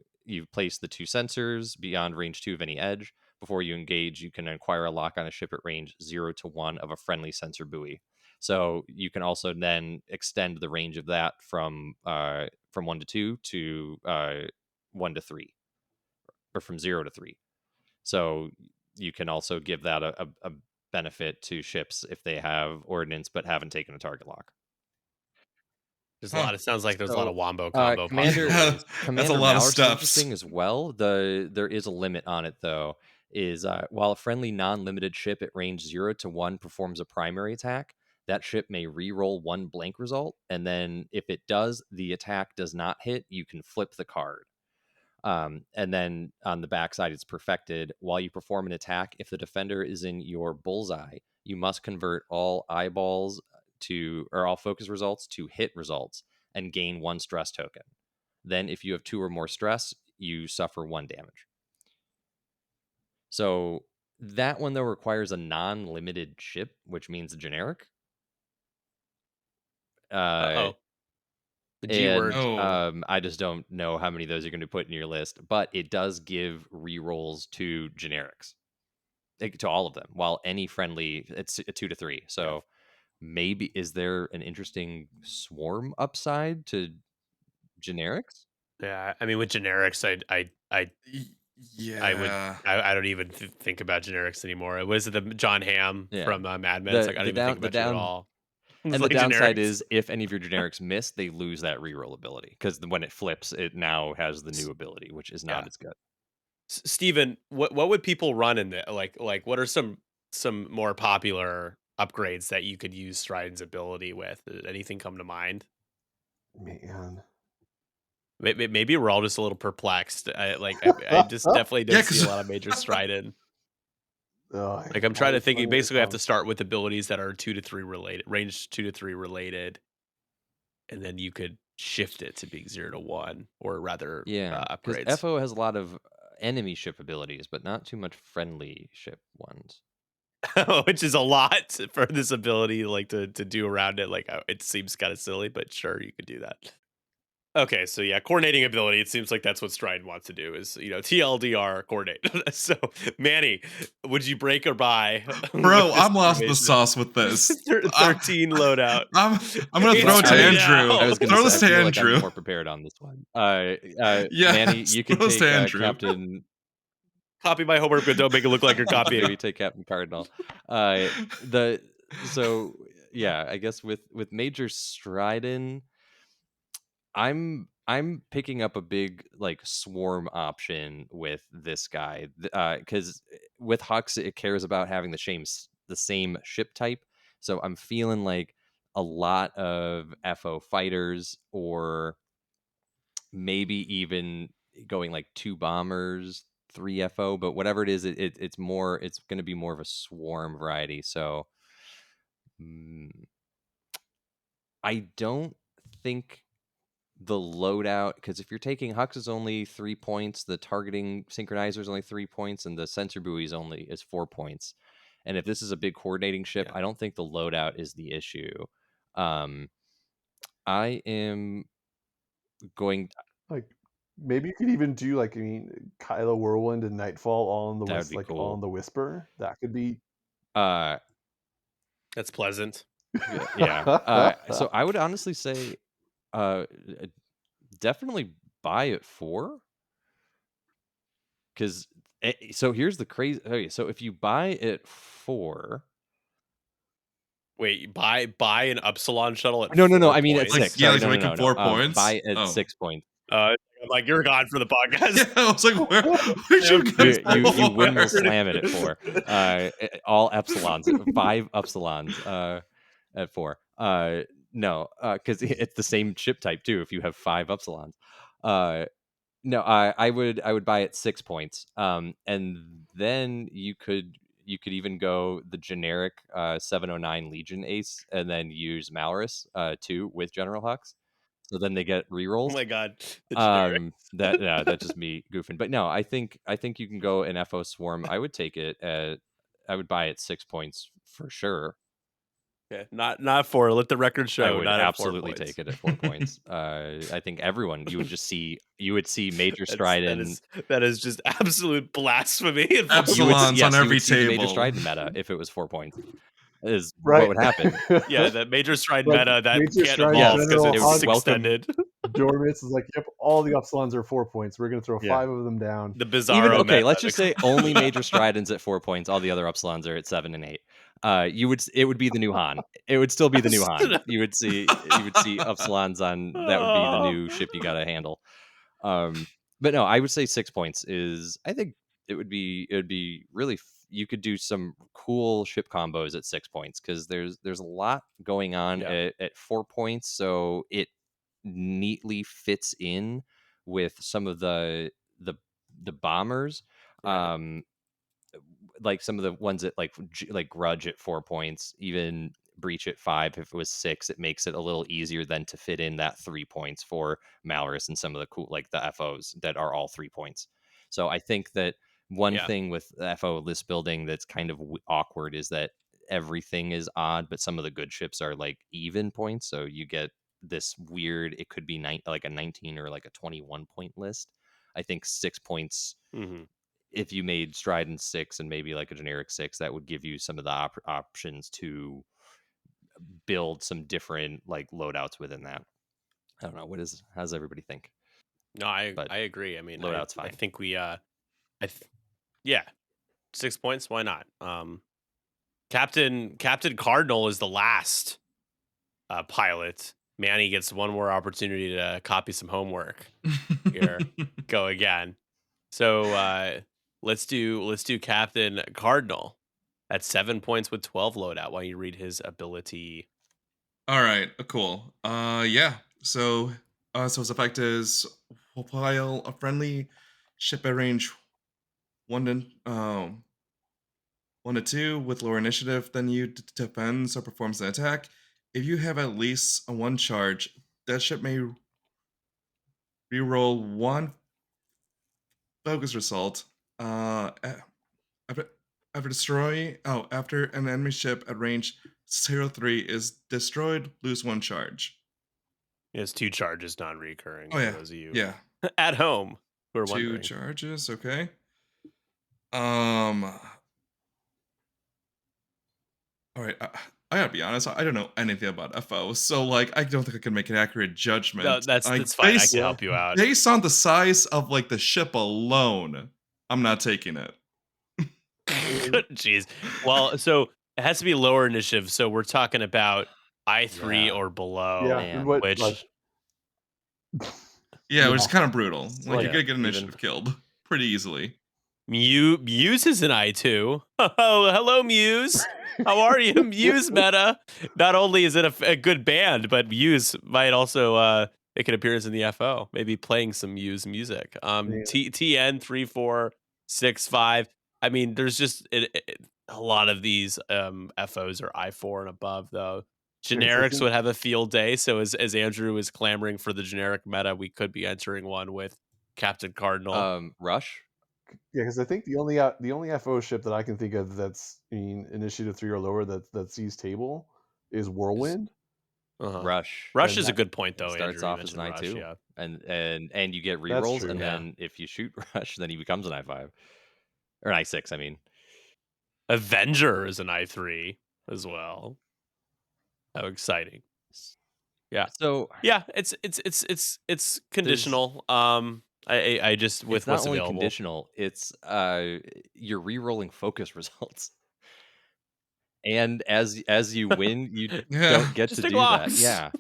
place the 2 sensors beyond range 2 of any edge. Before you engage, you can acquire a lock on a ship at range 0 to 1 of a friendly sensor buoy. So you can also then extend the range of that from 1 to 2 to 1 to 3, or from 0 to 3. So you can also give that a benefit to ships if they have ordnance but haven't taken a target lock. Huh. Sounds like there's a lot So, of wombo combo Commander Yeah, possibilities. that's a Commander lot of Mauer's steps. interesting as well. There is a limit on it though. Is while a friendly non-limited ship at range 0 to 1 performs a primary attack, that ship may re-roll 1 blank result, and then if it does, the attack does not hit, you can flip the card. And then on the backside, it's perfected. While you perform an attack, if the defender is in your bullseye, you must convert all eyeballs or all focus results to hit results and gain 1 stress token. Then, if you have 2 or more stress, you suffer 1 damage. So that one though requires a non-limited ship, which means a generic. Uh-oh. The G And word. Oh. I just don't know how many of those you're going to put in your list, but it does give rerolls to generics, to all of them. While any friendly, it's a 2 to 3. So maybe is there an interesting swarm upside to generics? Yeah, I mean with generics, I would Yeah. I don't even think about generics anymore. Was it the John Hamm Yeah. from Mad Men? It's like I don't even think The about you at down all. It's and the like downside generics. is if any of your generics miss, they lose that reroll ability because when it flips, it now has the new ability, which is not Yeah. as good. Steven, what would people run in the like what are some more popular upgrades that you could use Stride's ability with? Did anything come to mind? Man. Maybe we're all just a little perplexed. I just definitely Yeah, don't see a because lot of major Stride. Oh, Like I'm trying to it's think. You funny. basically have to start with abilities that are 2 to 3 related, range 2 to 3 related, and then you could shift it to being 0 to 1, or rather Yeah, because upgrades, FO has a lot of enemy ship abilities, but not too much friendly ship ones. which is a lot for this ability, like to do around it. Like it seems kind of silly, but sure you could do that. Okay, so yeah, coordinating ability. It seems like that's what Stride wants to do is TLDR coordinate. So Manny, would you break or buy with bro, this I'm lost in the information? sauce with this. I'm 13 loadout. I'm I'm gonna Well, throw it It's to I free mean, Andrew. I now. was gonna Throw say this I to feel like I'm Andrew. more prepared on this one. Yeah, Manny, you can throw this take to Andrew. Captain Copy my homework, but don't make it look like you're copying. Maybe take Captain Cardinal. The so yeah, I guess with Major Stridon, I'm picking up a big like swarm option with this guy because with Hux it cares about having the same ship type. So I'm feeling like a lot of FO fighters, or maybe even going like 2 bombers, 3 FO, but whatever it is, it's going to be more of a swarm variety. So mm, I don't think the loadout, because if you're taking Hux is only 3 points, the targeting synchronizer is only 3 points, and the sensor buoy is 4 points. And if this is a big coordinating ship, Yeah. I don't think the loadout is the issue. I am going. Like maybe you could even do like Kylo Whirlwind and Nightfall all on the That would be all cool. on the Whisper. That could be. That's pleasant. Yeah. So I would honestly say, definitely buy at 4. Because so here's the crazy. Okay, so if you buy at 4. Wait, buy an Upsilon shuttle at No. 4 I mean at points? 6. Like, yeah, Sorry, like no. making 4 points. Buy at 6 points. I'm like, you're gone for the podcast. Yeah, I was like, where'd you guys You win will go? slam it at 4. All Epsilons, 5 Upsilons at 4. No, because it's the same ship type too. If you have 5 Upsilons, no, I would buy at 6 points. And then you could even go the generic 709 Legion Ace, and then use Malorus too with General Hux. So then they get Oh rerolls. my god, the generic. That's just me goofing. But no, I think you can go an FO Swarm. I would take it I would buy it 6 points for sure. Yeah, not 4. Let the record show. I would not absolutely at 4 points. take it at 4 points. I think everyone, you would see Major That Stridon. is just absolute blasphemy. At 4 Epsilons on you every would see the Major table. Stridon meta if it was 4 points. Is Right. what would happen. Yeah, the Major Stride Like, meta that Major can't Stride evolve because General it's Hux. extended. Dormitz is like, yep, all the Upsilons are 4 points. We're gonna throw Yeah. 5 of them down. The Bizarro Okay, meta. let's just say only Major Stridon's at 4 points. All the other Upsilons are at 7 and 8. It would be the new Han. It would still be the new Han. You would see Upsilons on. That would be the new ship you got to handle. But no, I would say 6 points is. I think it would be really. You could do some cool ship combos at 6 points, because there's a lot going on at 4 points, so it neatly fits in with some of the bombers. Right. Like some of the ones that like Grudge at 4 points, even Breach at 5. If it was 6, it makes it a little easier then to fit in that 3 points for Malorus and some of the cool, like the FOs that are all 3 points. So I think that one thing with FO list building that's kind of awkward is that everything is odd, but some of the good ships are like even points. So you get this weird, it could be like a 19 or like a 21 point list. I think 6 points. Mm-hmm. If you made Stridon 6 and maybe like a generic 6, that would give you some of the options to build some different like loadouts within that. I don't know. How does everybody think? No, I agree. I mean, loadout's fine. I think we yeah, 6 points. Why not? Captain Cardinal is the last pilot. Manny gets one more opportunity to copy some homework. Here, go again. So let's do Captain Cardinal at 7 points with 12 loadout. Why don't you read his ability? All right, cool. Yeah. So his effect is while a friendly ship at range 1 to 2 with lower initiative than you defends or performs an attack. If you have at least a 1 charge, that ship may reroll 1 focus result. After after an enemy ship at range 0-3 is destroyed, lose 1 charge. He has 2 charges, non-recurring. Oh yeah, for those of you yeah. at home who are 2 wondering. charges, okay. All right, I gotta be honest. I don't know anything about FO, so like I don't think I can make an accurate judgment. No, that's fine. I can help you out. Based on the size of like the ship alone, I'm not taking it. Jeez. Well, so it has to be lower initiative. So we're talking about I3 Yeah, or Yeah, below, and man. what like which Yeah, which is kind of brutal. it's Like like you're Yeah, gonna get Steven. initiative killed pretty easily. Muse is an I2. Oh, hello, Muse. How are you, Muse meta? Not only is it a good band, but Muse might also make an appearance in the FO, maybe playing some Muse music. yeah, TN 3465. I mean, there's just a lot of these FOs are I4 and above, though. because I Generics think would have a field day. So as Andrew is clamoring for the generic meta, we could be entering one with Captain Cardinal. Rush. yeah, because I think the only FO ship that I can think of that's initiative 3 or lower that sees table is Is Whirlwind, Uh-huh. Rush. Rush and is a that good point, It though, starts Andrew. You off as an mentioned I Rush, two, yeah. and you get that's rerolls, true. and Yeah. then if you shoot Rush, then he becomes an I5 or an I6. I mean, Avenger is an I3 as well. How exciting. S- Yeah. so Yeah, it's there's conditional. I just it's with not what's only available. conditional. It's you're rerolling focus results, and as you win, you Yeah. don't get to Just take do that. locks. Yeah.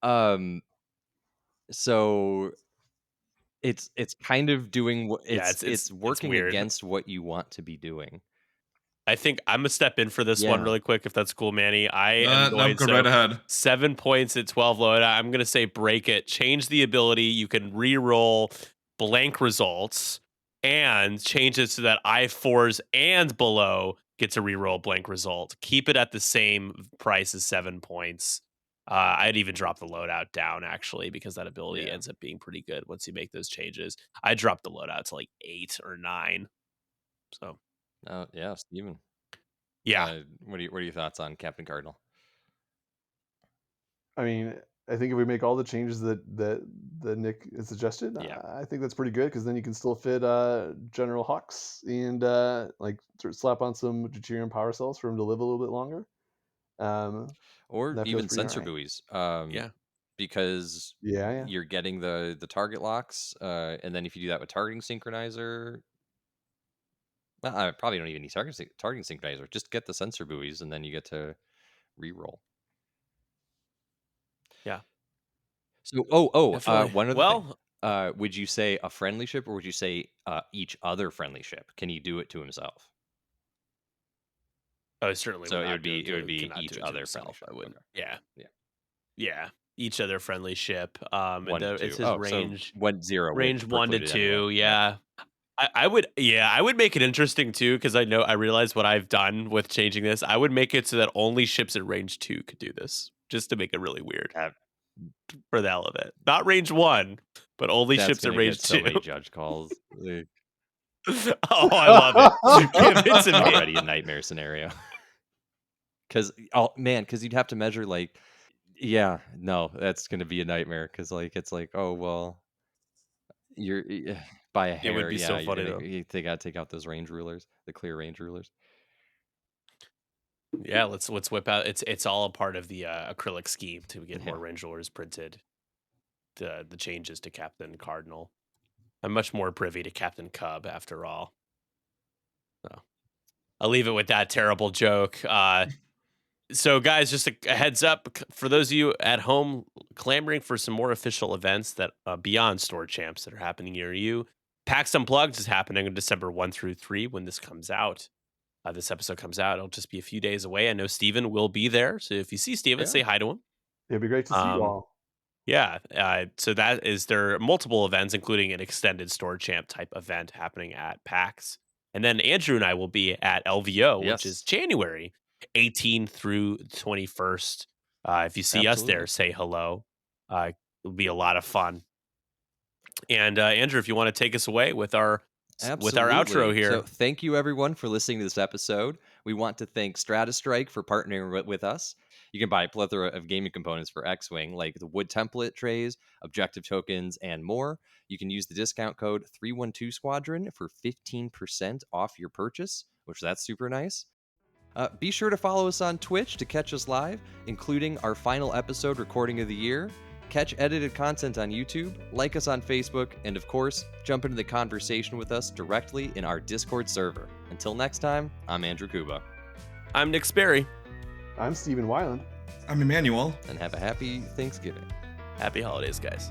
Um. So it's kind of doing what Yeah, it's it's working weird. against what you want to be doing. I think I'm gonna step in for this one Yeah. really quick, if that's cool, Manny. I am No, going go right so ahead. 7 points at 12 load. I'm gonna say break it, change the ability. You can re-roll blank results and change it so that I4s and below get to re-roll blank result. Keep it at the same price as 7 points. I'd even drop the loadout down actually because that ability Yeah. ends up being pretty good once you make those changes. I dropped the loadout to like 8 or 9. So Yeah, Steven. yeah. What are your thoughts on Captain Cardinal? I mean, I think if we make all the changes that Nick has suggested, Yeah. I think that's pretty good because then you can still fit General Hux and like sort of slap on some deuterium power cells for him to live a little bit longer. Or That feels even pretty all sensor right. buoys, Yeah. because Yeah, yeah. you're getting the target locks, and then if you do that with targeting synchronizer, well, I probably don't even need targeting synchronizer. Just get the sensor buoys, and then you get to reroll. Yeah. So, Definitely. one other thing. Well, Would you say a friendly ship, or would you say each other friendly ship? Can he do it to himself? I certainly would So not do it it would to be cannot do each it to other friendly himself. ship. I wouldn't. Okay. Yeah. Yeah. Yeah. Each other friendly ship. And One to it's two. his Oh, so range 1-0 range would 1 to preclude it anyway. 2. Yeah. Yeah. I would make it interesting too because I realize what I've done with changing this. I would make it so that only ships at range 2 could do this, just to make it really weird That for the hell of it. Not range 1, but only That's ships at gonna get range so 2. many judge calls. Oh, I love it. Give it to me. Already a nightmare scenario. Because you'd have to measure like, yeah, no, that's gonna be a nightmare. Because like it's like, oh well, by a It would hair. be Yeah, so funny though. they gotta take out those range rulers, the clear range rulers. Yeah, let's whip out. It's all a part of the acrylic scheme to get Yeah. more range rulers printed. The changes to Captain Cardinal. I'm much more privy to Captain Cub after all. So I'll leave it with that terrible joke. So guys, just a heads up for those of you at home clamoring for some more official events that beyond store champs that are happening near you. PAX Unplugged is happening on December 1 through 3 when this comes out. This episode comes out. It'll just be a few days away. I know Steven will be there. So if you see Steven, Yeah. say hi to him. It'd be great to see you Um, all. yeah. So that is there are multiple events, including an extended store champ type event happening at PAX. And then Andrew and I will be at LVO, which is Yes. January 18th through 21st. If you see us there, Absolutely. say hello. It'll be a lot of fun. And Andrew, if you want to take us away with our outro Absolutely. So here. thank you everyone for listening to this episode. We want to thank Stratastrike for partnering with us. You can buy a plethora of gaming components for X-Wing, like the wood template trays, objective tokens, and more. You can use the discount code 312 Squadron for 15% off your purchase, which that's super nice. Be sure to follow us on Twitch to catch us live, including our final episode recording of the year. Catch edited content on YouTube, like us on Facebook, and of course, jump into the conversation with us directly in our Discord server. Until next time, I'm Andrew Kuba. I'm Nick Sperry. I'm Stephen Weiland. I'm Emmanuel. And have a happy Thanksgiving. Happy holidays, guys.